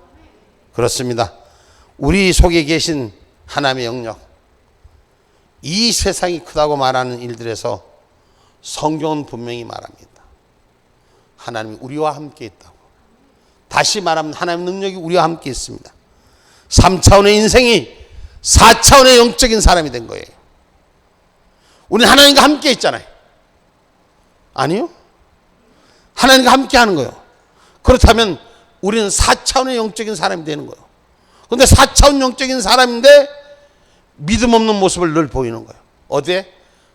그렇습니다. 우리 속에 계신 하나님의 영역, 이 세상이 크다고 말하는 일들에서 성경은 분명히 말합니다. 하나님이 우리와 함께 있다고. 다시 말하면 하나님의 능력이 우리와 함께 있습니다. 3차원의 인생이 4차원의 영적인 사람이 된 거예요. 우리는 하나님과 함께 있잖아요. 아니요? 하나님과 함께 하는 거예요. 그렇다면 우리는 4차원의 영적인 사람이 되는 거예요. 그런데 4차원 영적인 사람인데 믿음 없는 모습을 늘 보이는 거예요. 어디에?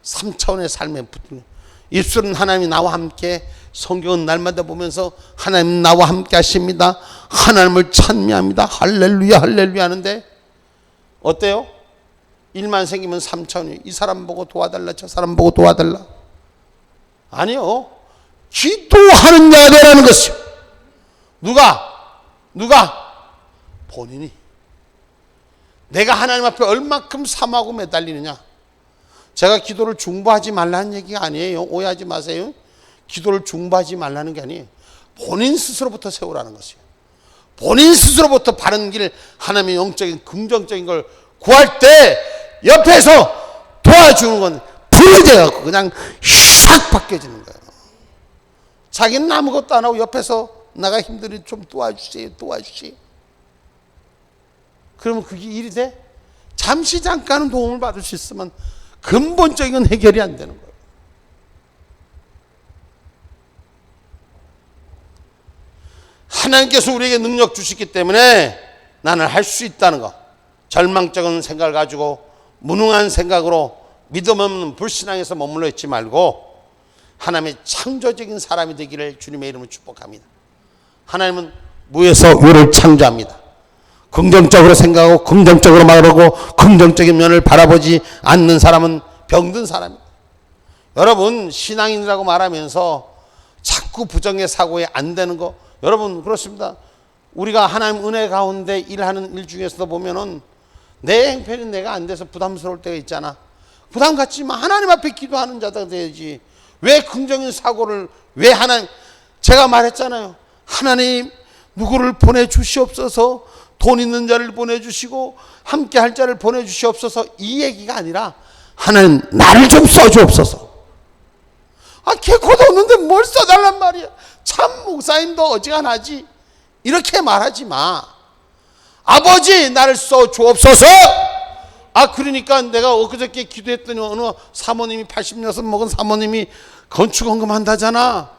3차원의 삶에 붙는. 입술은 하나님이 나와 함께, 성경은 날마다 보면서 하나님 나와 함께 하십니다. 하나님을 찬미합니다. 할렐루야 할렐루야 하는데 어때요? 일만 생기면 3차원이 이 사람 보고 도와달라 저 사람 보고 도와달라. 아니요. 기도하는 자가 되라는 것이요. 누가? 본인이. 내가 하나님 앞에 얼마큼 사모하고 매달리느냐. 제가 기도를 중보하지 말라는 얘기가 아니에요. 오해하지 마세요. 기도를 중보하지 말라는 게 아니에요. 본인 스스로부터 세우라는 것이에요. 본인 스스로부터 바른 길, 하나님의 영적인 긍정적인 걸 구할 때 옆에서 도와주는 건 불이 돼갖고 그냥 샥 바뀌어지는 거예요. 자기는 아무것도 안 하고 옆에서 나가 힘들이 좀 도와주세요. 그러면 그게 일이 돼? 잠시 잠깐은 도움을 받을 수 있으면 근본적인 해결이 안 되는 거예요. 하나님께서 우리에게 능력 주시기 때문에 나는 할 수 있다는 거. 절망적인 생각을 가지고 무능한 생각으로 믿음 없는 불신앙에서 머물러 있지 말고 하나님의 창조적인 사람이 되기를 주님의 이름으로 축복합니다. 하나님은 무에서 유를 창조합니다. 긍정적으로 생각하고 긍정적으로 말하고 긍정적인 면을 바라보지 않는 사람은 병든 사람입니다. 여러분, 신앙인이라고 말하면서 자꾸 부정의 사고에 안 되는 거, 여러분 그렇습니다. 우리가 하나님 은혜 가운데 일하는 일 중에서도 보면은 내 행편이 내가 안 돼서 부담스러울 때가 있잖아. 부담 갖지 마. 하나님 앞에 기도하는 자가 돼야지. 왜 긍정적인 사고를, 왜 하나님, 제가 말했잖아요. 하나님 누구를 보내주시옵소서, 돈 있는 자를 보내주시고 함께 할 자를 보내주시옵소서, 이 얘기가 아니라 하나님 나를 좀 써주옵소서. 개코도 없는데 뭘 써달란 말이야. 참 목사님도 어지간하지. 이렇게 말하지 마. 아버지 나를 써주옵소서. 그러니까 내가 엊그저께 기도했더니 어느 사모님이 86 먹은 사모님이 건축헌금 한다잖아.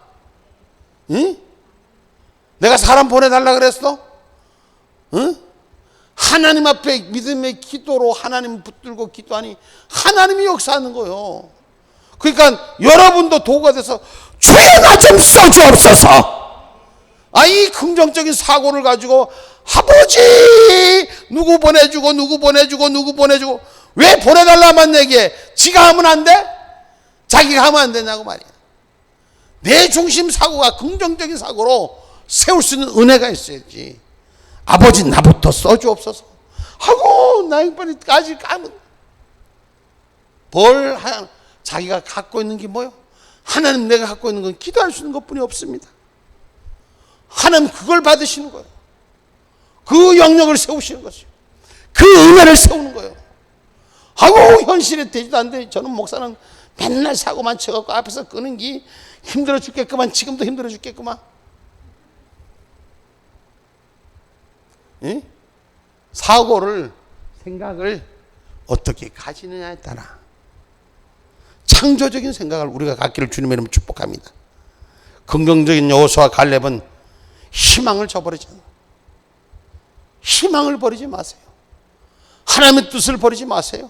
응? 내가 사람 보내달라 그랬어? 응? 하나님 앞에 믿음의 기도로 하나님 붙들고 기도하니 하나님이 역사하는 거요. 그러니까 여러분도 도구가 돼서 주여 나 좀 써주옵소서. 이 긍정적인 사고를 가지고 아버지 누구 보내주고 누구 보내주고 누구 보내주고, 왜 보내달라만 얘기해? 지가 하면 안 돼? 자기가 하면 안 되냐고 말이야. 내 중심 사고가 긍정적인 사고로 세울 수 있는 은혜가 있어야지. 아버지 나부터 써주옵소서 하고 나 형편이까지 가면 자기가 갖고 있는 게 뭐요? 하나님 내가 갖고 있는 건 기도할 수 있는 것뿐이 없습니다. 하나님 그걸 받으시는 거예요. 그 영역을 세우시는 것이요. 그 은혜를 세우는 거예요. 현실에 되지도 않는데 저는 목사는 맨날 사고만 쳐갖고 앞에서 끄는 게 힘들어 죽겠구만. 지금도 힘들어 죽겠구만. 예? 사고를, 생각을 어떻게 가지느냐에 따라 창조적인 생각을 우리가 갖기를 주님의 이름으로 축복합니다. 긍정적인 여호수아와 갈렙은 희망을 저버리지 않아요. 희망을 버리지 마세요. 하나님의 뜻을 버리지 마세요.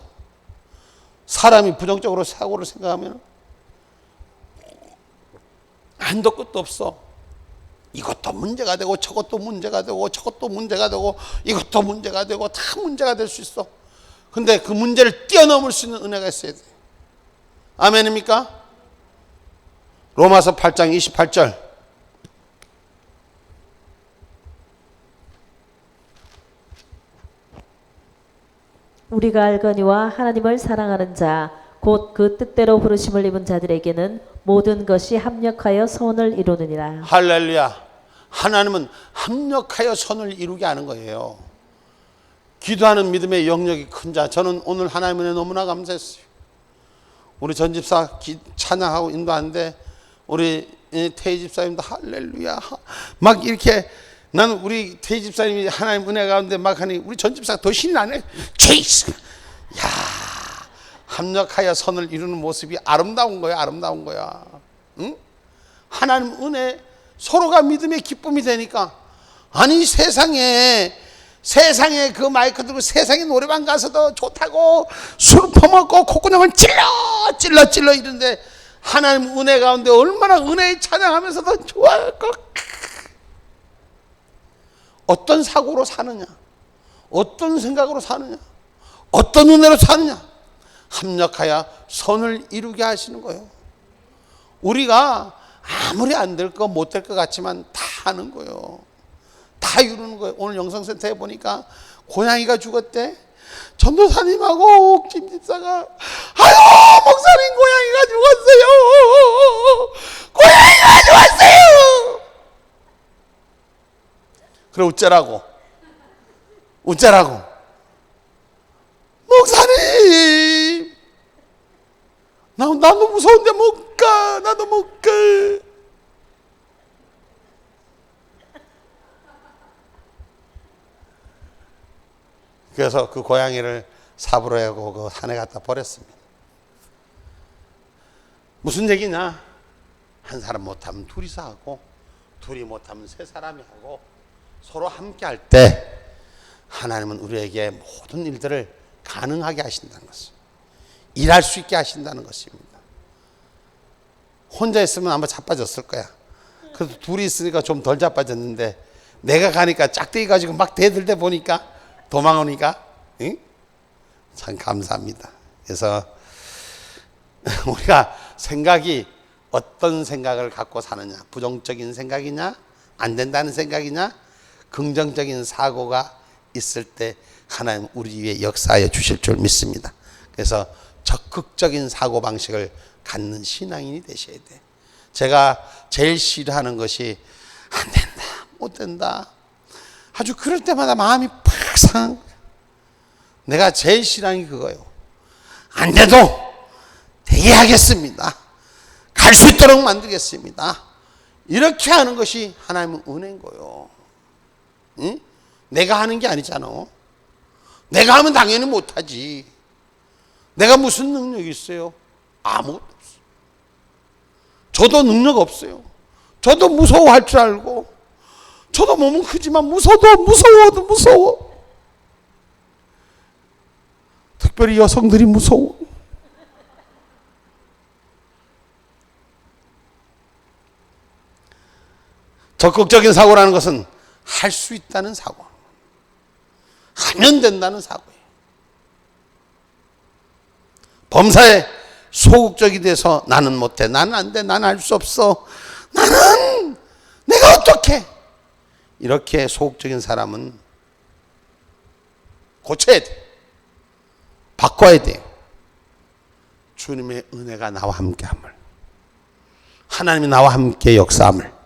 사람이 부정적으로 사고를 생각하면 한도 끝도 없어. 이것도 문제가 되고 저것도 문제가 되고 저것도 문제가 되고 이것도 문제가 되고 다 문제가 될 수 있어. 근데 그 문제를 뛰어넘을 수 있는 은혜가 있어야 돼. 아멘입니까? 로마서 8장 28절. 우리가 알거니와 하나님을 사랑하는 자 곧 그 뜻대로 부르심을 입은 자들에게는 모든 것이 합력하여 선을 이루느니라. 할렐루야. 하나님은 합력하여 선을 이루게 하는 거예요. 기도하는 믿음의 영역이 큰 자, 저는 오늘 하나님의 은혜 너무나 감사했어요. 우리 전 집사 찬양하고 인도하는데 우리 태희 집사님도 할렐루야 막 이렇게, 나는 우리 태희 집사님이 하나님 은혜 가운데 막 하니 우리 전 집사가 더 신이 나네. 제이스, 야, 합력하여 선을 이루는 모습이 아름다운 거야. 아름다운 거야. 응? 하나님 은혜, 서로가 믿음의 기쁨이 되니까. 아니 세상에 그 마이크 들고 세상에 노래방 가서도 좋다고 술 퍼먹고 콧구멍을 찔러 이러는데 하나님 은혜 가운데 얼마나 은혜에 찬양하면서도 좋아할까. 어떤 사고로 사느냐, 어떤 생각으로 사느냐, 어떤 은혜로 사느냐, 합력하여 선을 이루게 하시는 거예요. 우리가 아무리 안 될 거 못 될 것 같지만 다 하는 거예요. 다 이루는 거예요. 오늘 영성센터에 보니까 고양이가 죽었대. 전도사님하고 김집사가 목사님 고양이가 죽었어요. 고양이가 죽었어요. 그래 어쩌라고 목사님 나도 무서운데 못 가. 나도 못 가. 그래서 그 고양이를 삽으로 해고 그 산에 갖다 버렸습니다. 무슨 얘기냐? 한 사람 못하면 둘이서 하고, 둘이 못하면 세 사람이 하고, 서로 함께 할 때 하나님은 우리에게 모든 일들을 가능하게 하신다는 것입니다. 일할 수 있게 하신다는 것입니다. 혼자 있으면 아마 자빠졌을 거야. 그래도 둘이 있으니까 좀 덜 자빠졌는데 내가 가니까 짝대기 가지고 막 대들대 보니까 도망오니까 응? 참 감사합니다. 그래서 우리가 생각이 어떤 생각을 갖고 사느냐, 부정적인 생각이냐, 안 된다는 생각이냐, 긍정적인 사고가 있을 때 하나님 우리 위해 역사하여 주실 줄 믿습니다. 그래서 적극적인 사고방식을 갖는 신앙인이 되셔야 돼. 제가 제일 싫어하는 것이 안 된다, 못 된다, 아주 그럴 때마다 마음이 팍 상한 거야. 내가 제일 싫어하는 게 그거예요. 안 돼도 되게 하겠습니다, 갈 수 있도록 만들겠습니다, 이렇게 하는 것이 하나님의 은혜인 거예요. 응? 내가 하는 게 아니잖아. 내가 하면 당연히 못하지. 내가 무슨 능력이 있어요? 아무것도 없어요. 저도 능력 없어요. 저도 무서워할 줄 알고, 저도 몸은 크지만 무서워도 무서워. 특별히 여성들이 무서워. 적극적인 사고라는 것은 할 수 있다는 사고, 하면 된다는 사고예요. 범사에 소극적이 돼서 나는 못해, 나는 안 돼, 나는 할 수 없어, 나는 내가 어떻게, 이렇게 소극적인 사람은 고쳐야 돼. 바꿔야 돼요. 주님의 은혜가 나와 함께함을, 하나님이 나와 함께 역사함을.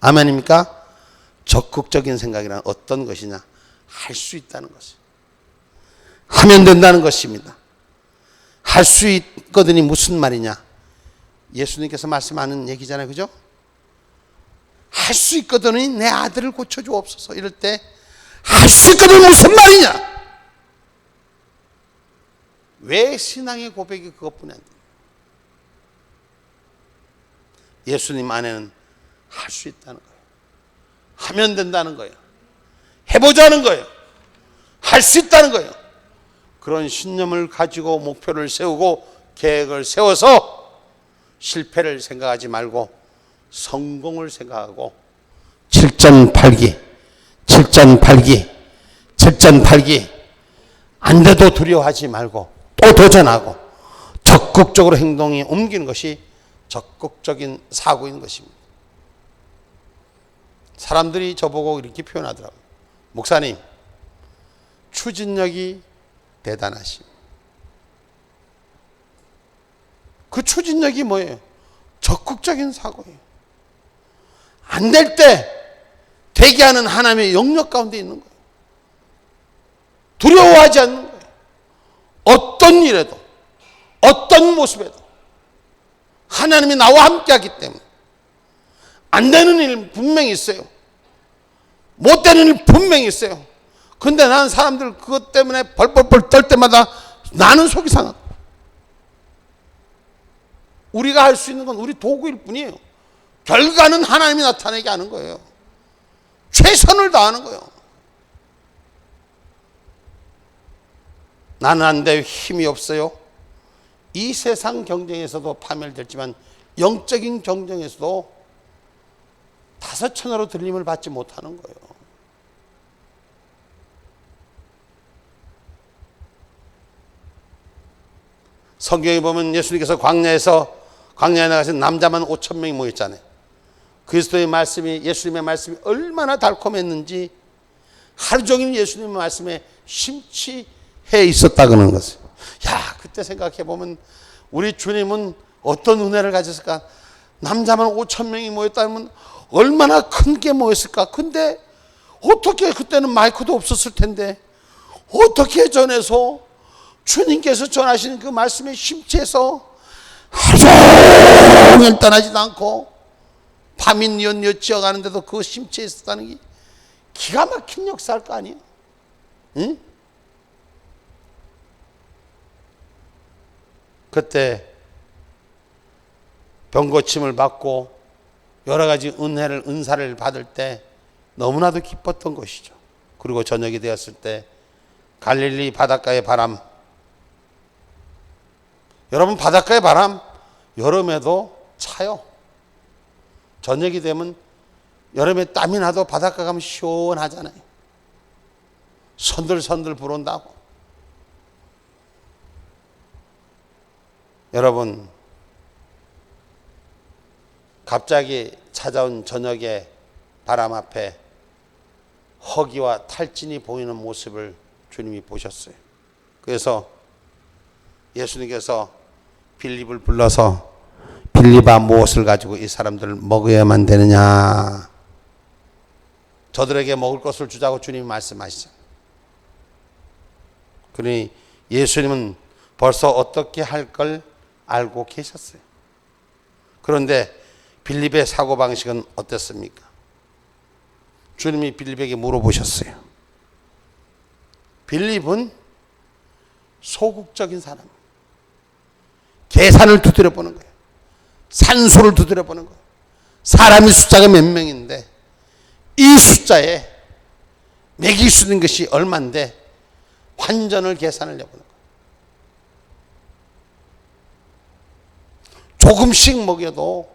아멘입니까? 적극적인 생각이란 어떤 것이냐? 할 수 있다는 것이, 하면 된다는 것입니다. 할 수 있거든이 무슨 말이냐? 예수님께서 말씀하는 얘기잖아요, 그죠? 할 수 있거든이 내 아들을 고쳐주옵소서. 이럴 때 할 수 있거든 무슨 말이냐? 왜 신앙의 고백이 그것뿐이 안 돼요? 예수님 안에는 할 수 있다는 거예요. 하면 된다는 거예요. 해보자는 거예요. 할 수 있다는 거예요. 그런 신념을 가지고 목표를 세우고 계획을 세워서 실패를 생각하지 말고 성공을 생각하고 7전 8기 안 돼도 두려워하지 말고 또 도전하고 적극적으로 행동에 옮기는 것이 적극적인 사고인 것입니다. 사람들이 저보고 이렇게 표현하더라고요. 목사님, 추진력이 대단하십니다. 그 추진력이 뭐예요? 적극적인 사고예요. 안 될 때 되게 하는 하나님의 영역 가운데 있는 거예요. 두려워하지 않는 거예요. 어떤 일에도, 어떤 모습에도 하나님이 나와 함께 하기 때문에. 안 되는 일 분명히 있어요. 못 되는 일 분명히 있어요. 근데 나는 사람들 그것 때문에 벌벌벌 떨 때마다 나는 속이 상하고. 우리가 할 수 있는 건 우리 도구일 뿐이에요. 결과는 하나님이 나타내게 하는 거예요. 최선을 다하는 거예요. 나는 안 돼, 힘이 없어요. 이 세상 경쟁에서도 파멸됐지만 영적인 경쟁에서도 다섯천으로 들림을 받지 못하는 거예요. 성경에 보면 예수님께서 광야에 나가신 남자만 5,000명이 모였잖아요. 그리스도의 말씀이, 예수님의 말씀이 얼마나 달콤했는지 하루 종일 예수님의 말씀에 심취해 있었다는 것을. 야, 그때 생각해 보면 우리 주님은 어떤 은혜를 가졌을까? 남자만 5,000명이 모였다면 얼마나 큰 게 모였을까? 근데 어떻게, 그때는 마이크도 없었을 텐데 어떻게 전해서 주님께서 전하시는 그 말씀에 심취해서 하루 종일 떠나지도 않고 밤이 뉘엿뉘엿 지어가는데도 그 심취해 있었다는 게 기가 막힌 역사일 거 아니에요? 응? 그때 병고침을 받고 여러 가지 은사를 받을 때 너무나도 기뻤던 것이죠. 그리고 저녁이 되었을 때 갈릴리 바닷가의 바람, 여러분, 바닷가의 바람 여름에도 차요. 저녁이 되면 여름에 땀이 나도 바닷가 가면 시원하잖아요. 선들선들 불어온다고. 여러분, 갑자기 찾아온 저녁의 바람 앞에 허기와 탈진이 보이는 모습을 주님이 보셨어요. 그래서 예수님께서 빌립을 불러서 빌립아, 무엇을 가지고 이 사람들을 먹어야만 되느냐. 저들에게 먹을 것을 주자고 주님이 말씀하시잖아요. 그러니 예수님은 벌써 어떻게 할 걸 알고 계셨어요. 그런데 빌립의 사고방식은 어땠습니까? 주님이 빌립에게 물어보셨어요. 빌립은 소극적인 사람. 계산을 두드려 보는 거예요. 산수를 두드려 보는 거예요. 사람의 숫자가 몇 명인데 이 숫자에 매길 수 있는 것이 얼마인데 환전을 계산을 해보는 거예요. 조금씩 먹여도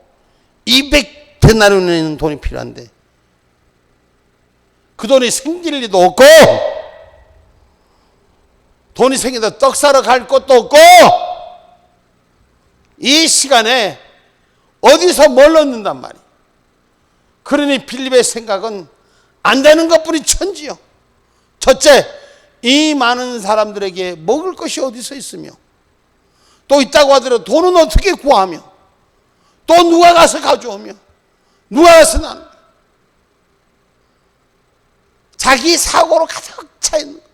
200데나리온이라는 돈이 필요한데 그 돈이 생길 리도 없고 돈이 생기다 떡 사러 갈 것도 없고 이 시간에 어디서 뭘 얻는단 말이에요. 그러니 빌립의 생각은 안 되는 것뿐이 천지요. 첫째, 이 많은 사람들에게 먹을 것이 어디서 있으며 또 있다고 하더라도 돈은 어떻게 구하며 또 누가 가서 가져오며 누가 가서 나누며 자기 사고로 가득 차 있는 거예요.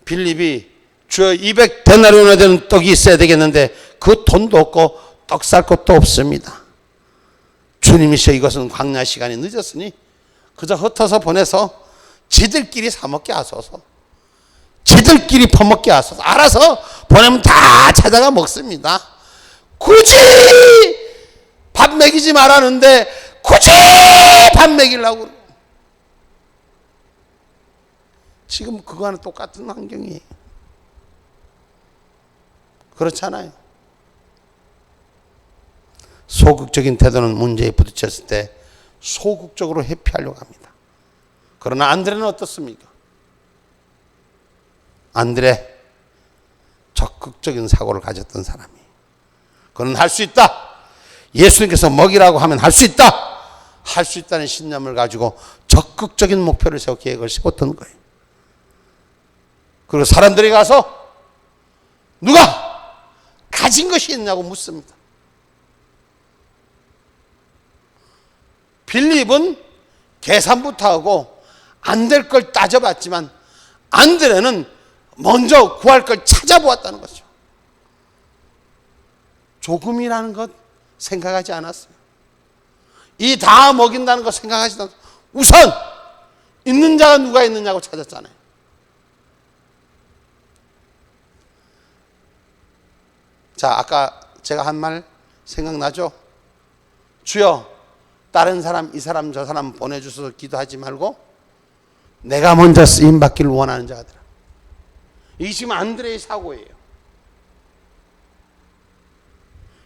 빌립이 주여 200데나리온이나 되는 떡이 있어야 되겠는데 그 돈도 없고 떡 살 것도 없습니다. 주님이시여 이것은 광야 시간이 늦었으니 그저 흩어서 보내서 지들끼리 사 먹게 하소서. 지들끼리 퍼먹게 하소서. 알아서 보내면 다 찾아가 먹습니다. 굳이 밥 먹이지 말라는데 굳이 밥 먹이려고. 지금 그거와는 똑같은 환경이에요. 그렇잖아요. 소극적인 태도는 문제에 부딪혔을 때 소극적으로 회피하려고 합니다. 그러나 안드레는 어떻습니까? 안드레 적극적인 사고를 가졌던 사람이에요. 그는 할 수 있다. 예수님께서 먹이라고 하면 할 수 있다. 할 수 있다는 신념을 가지고 적극적인 목표를 세워 계획을 세웠던 거예요. 그리고 사람들이 가서 누가 가진 것이 있냐고 묻습니다. 빌립은 계산부터 하고 안 될 걸 따져봤지만 안드레는 먼저 구할 걸 찾아보았다는 거죠. 조금이라는 것 생각하지 않았어요. 이 다 먹인다는 거 생각하지 않았어요. 우선 있는 자가 누가 있느냐고 찾았잖아요. 자, 아까 제가 한 말 생각나죠? 주여 다른 사람 이 사람 저 사람 보내주셔서 기도하지 말고 내가 먼저 쓰임받기를 원하는 자들아. 이게 지금 안드레의 사고예요.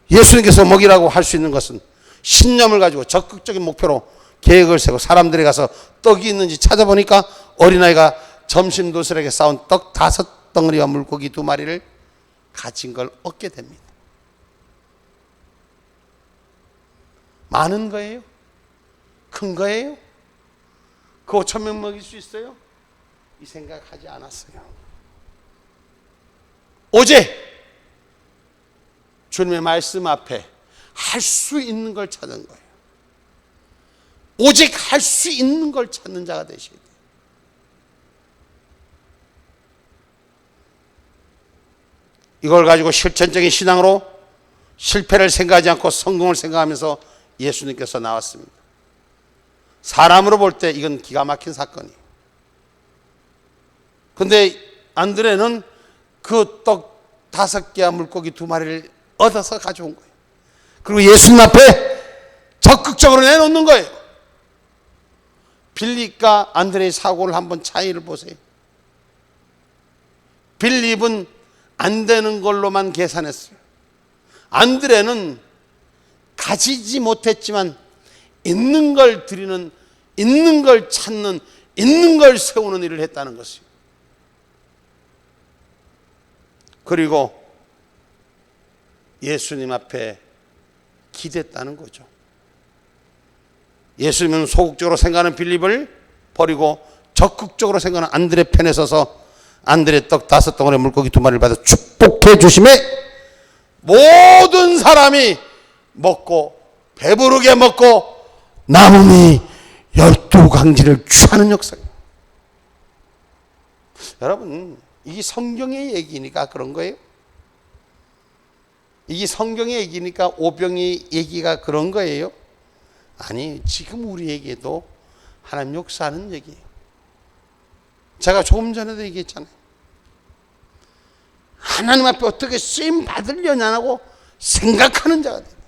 예수님께서 먹이라고 할 수 있는 것은 신념을 가지고 적극적인 목표로 계획을 세고 사람들이 가서 떡이 있는지 찾아보니까 어린아이가 점심 도시락에 싸온 떡 5덩어리와 물고기 2마리를 가진 걸 얻게 됩니다. 많은 거예요? 큰 거예요? 그 5,000명 먹일 수 있어요? 이 생각하지 않았어요. 어제 주님의 말씀 앞에 할 수 있는 걸 찾은 거예요. 오직 할 수 있는 걸 찾는 자가 되셔야 돼요. 이걸 가지고 실천적인 신앙으로 실패를 생각하지 않고 성공을 생각하면서 예수님께서 나왔습니다. 사람으로 볼 때 이건 기가 막힌 사건이에요. 그런데 안드레는 그 떡 5개와 물고기 2마리를 얻어서 가져온 거예요. 그리고 예수님 앞에 적극적으로 내놓는 거예요. 빌립과 안드레의 사고를 한번 차이를 보세요. 빌립은 안 되는 걸로만 계산했어요. 안드레는 가지지 못했지만 있는 걸 드리는, 있는 걸 찾는, 있는 걸 세우는 일을 했다는 것이에요. 그리고 예수님 앞에 기댔다는 거죠. 예수님은 소극적으로 생각하는 빌립을 버리고 적극적으로 생각하는 안드레 편에 서서 안드레 떡 5덩어리 물고기 2마리를 받아 축복해 주심에 모든 사람이 먹고 배부르게 먹고 남음이 12강지를 취하는 역사입니다. 여러분, 이게 성경의 얘기니까 그런 거예요? 이게 성경의 얘기니까 오병이 얘기가 그런 거예요? 아니, 지금 우리에게도 하나님 역사하는 얘기예요. 제가 조금 전에도 얘기했잖아요. 하나님 앞에 어떻게 쓰임 받으려냐고 생각하는 자가 돼요.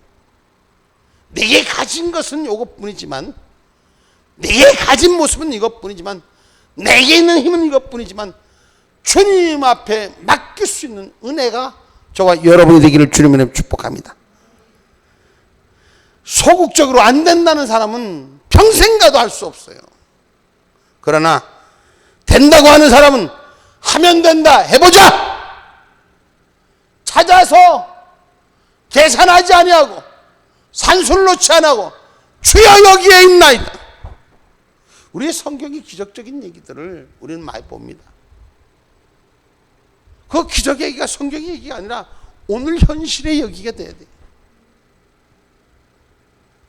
내게 가진 것은 이것뿐이지만, 내게 가진 모습은 이것뿐이지만, 내게 있는 힘은 이것뿐이지만 주님 앞에 맡길 수 있는 은혜가 저와 여러분이 되기를 주님의 축복합니다. 소극적으로 안 된다는 사람은 평생 가도 할 수 없어요. 그러나 된다고 하는 사람은 하면 된다, 해보자, 찾아서 계산하지 아니하고 산술 놓지 아니하고 주여 여기에 있나이다. 우리의 성경이 기적적인 얘기들을 우리는 많이 봅니다. 그 기적의 얘기가 성경의 얘기가 아니라 오늘 현실의 얘기가 돼야 돼요.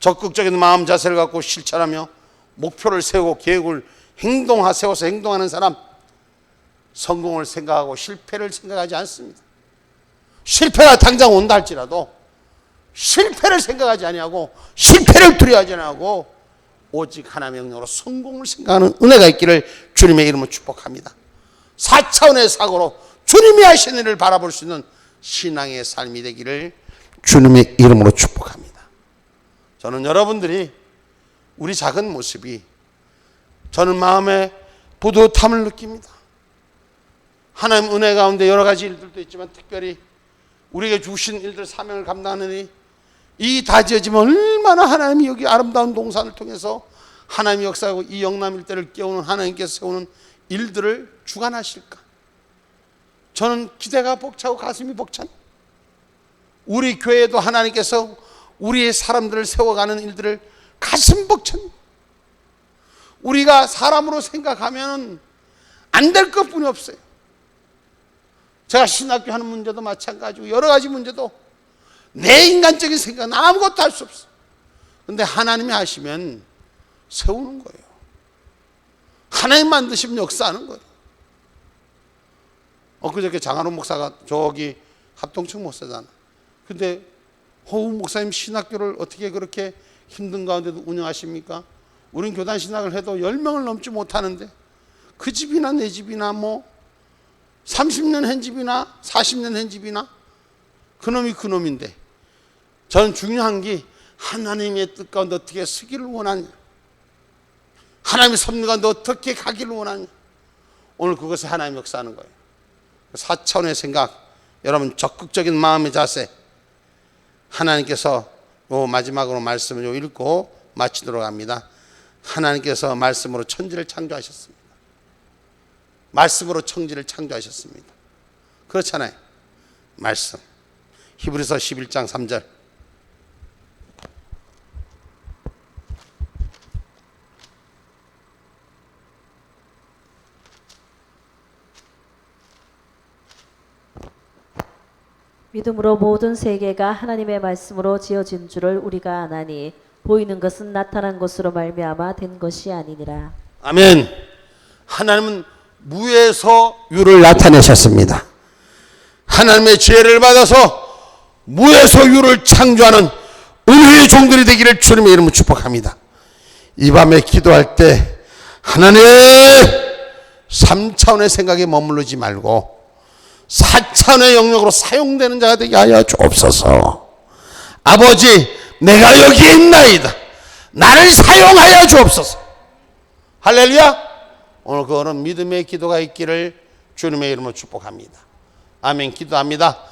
적극적인 마음 자세를 갖고 실천하며 목표를 세우고 계획을 세워서 행동하는 사람, 성공을 생각하고 실패를 생각하지 않습니다. 실패가 당장 온다 할지라도 실패를 생각하지 아니하고 실패를 두려워하지 않고 오직 하나님의 영역으로 성공을 생각하는 은혜가 있기를 주님의 이름으로 축복합니다. 4차원의 사고로 주님이 하신 일을 바라볼 수 있는 신앙의 삶이 되기를 주님의 이름으로 축복합니다. 저는 여러분들이 우리 작은 모습이 저는 마음에 뿌듯함을 느낍니다. 하나님 은혜 가운데 여러 가지 일들도 있지만 특별히 우리에게 주신 일들, 사명을 감당하는 일이 이 다지어지면 얼마나 하나님이 여기 아름다운 동산을 통해서 하나님이 역사하고 이 영남 일대를 깨우는 하나님께서 세우는 일들을 주관하실까. 저는 기대가 벅차고 가슴이 벅찬, 우리 교회도 하나님께서 우리의 사람들을 세워가는 일들을 가슴 벅찬, 우리가 사람으로 생각하면 안 될 것뿐이 없어요. 제가 신학교 하는 문제도 마찬가지고 여러 가지 문제도 내 인간적인 생각은 아무것도 할 수 없어요. 그런데 하나님이 하시면 세우는 거예요. 하나님 만드시면 역사하는 거예요. 엊그저께 장하론 목사가 저기 합동층 목사잖아. 근데 허우 목사님 신학교를 어떻게 그렇게 힘든 가운데도 운영하십니까? 우린 교단 신학을 해도 10명을 넘지 못하는데 그 집이나 내 집이나 뭐 30년 한 집이나 40년 한 집이나 그놈이 그놈인데, 저는 중요한 게 하나님의 뜻 가운데 어떻게 서기를 원하냐, 하나님의 섭리 가운데 어떻게 가기를 원하냐. 오늘 그것에 하나님 역사하는 거예요. 4차원의 생각, 여러분 적극적인 마음의 자세, 하나님께서 마지막으로 말씀을 읽고 마치도록 합니다. 하나님께서 말씀으로 천지를 창조하셨습니다. 말씀으로 천지를 창조하셨습니다. 그렇잖아요. 말씀. 히브리서 11장 3절. 믿음으로 모든 세계가 하나님의 말씀으로 지어진 줄을 우리가 아나니 보이는 것은 나타난 것으로 말미암아 된 것이 아니니라. 아멘. 하나님은 무에서 유를 나타내셨습니다. 하나님의 지혜를 받아서 무에서 유를 창조하는 은혜의 종들이 되기를 주님의 이름으로 축복합니다. 이 밤에 기도할 때 하나님 3차원의 생각에 머무르지 말고 4차원의 영역으로 사용되는 자가 되게 하여 주옵소서. 아버지, 내가 여기에 있나이다. 나를 사용하여 주옵소서. 할렐루야. 오늘 그거는 믿음의 기도가 있기를 주님의 이름으로 축복합니다. 아멘 기도합니다.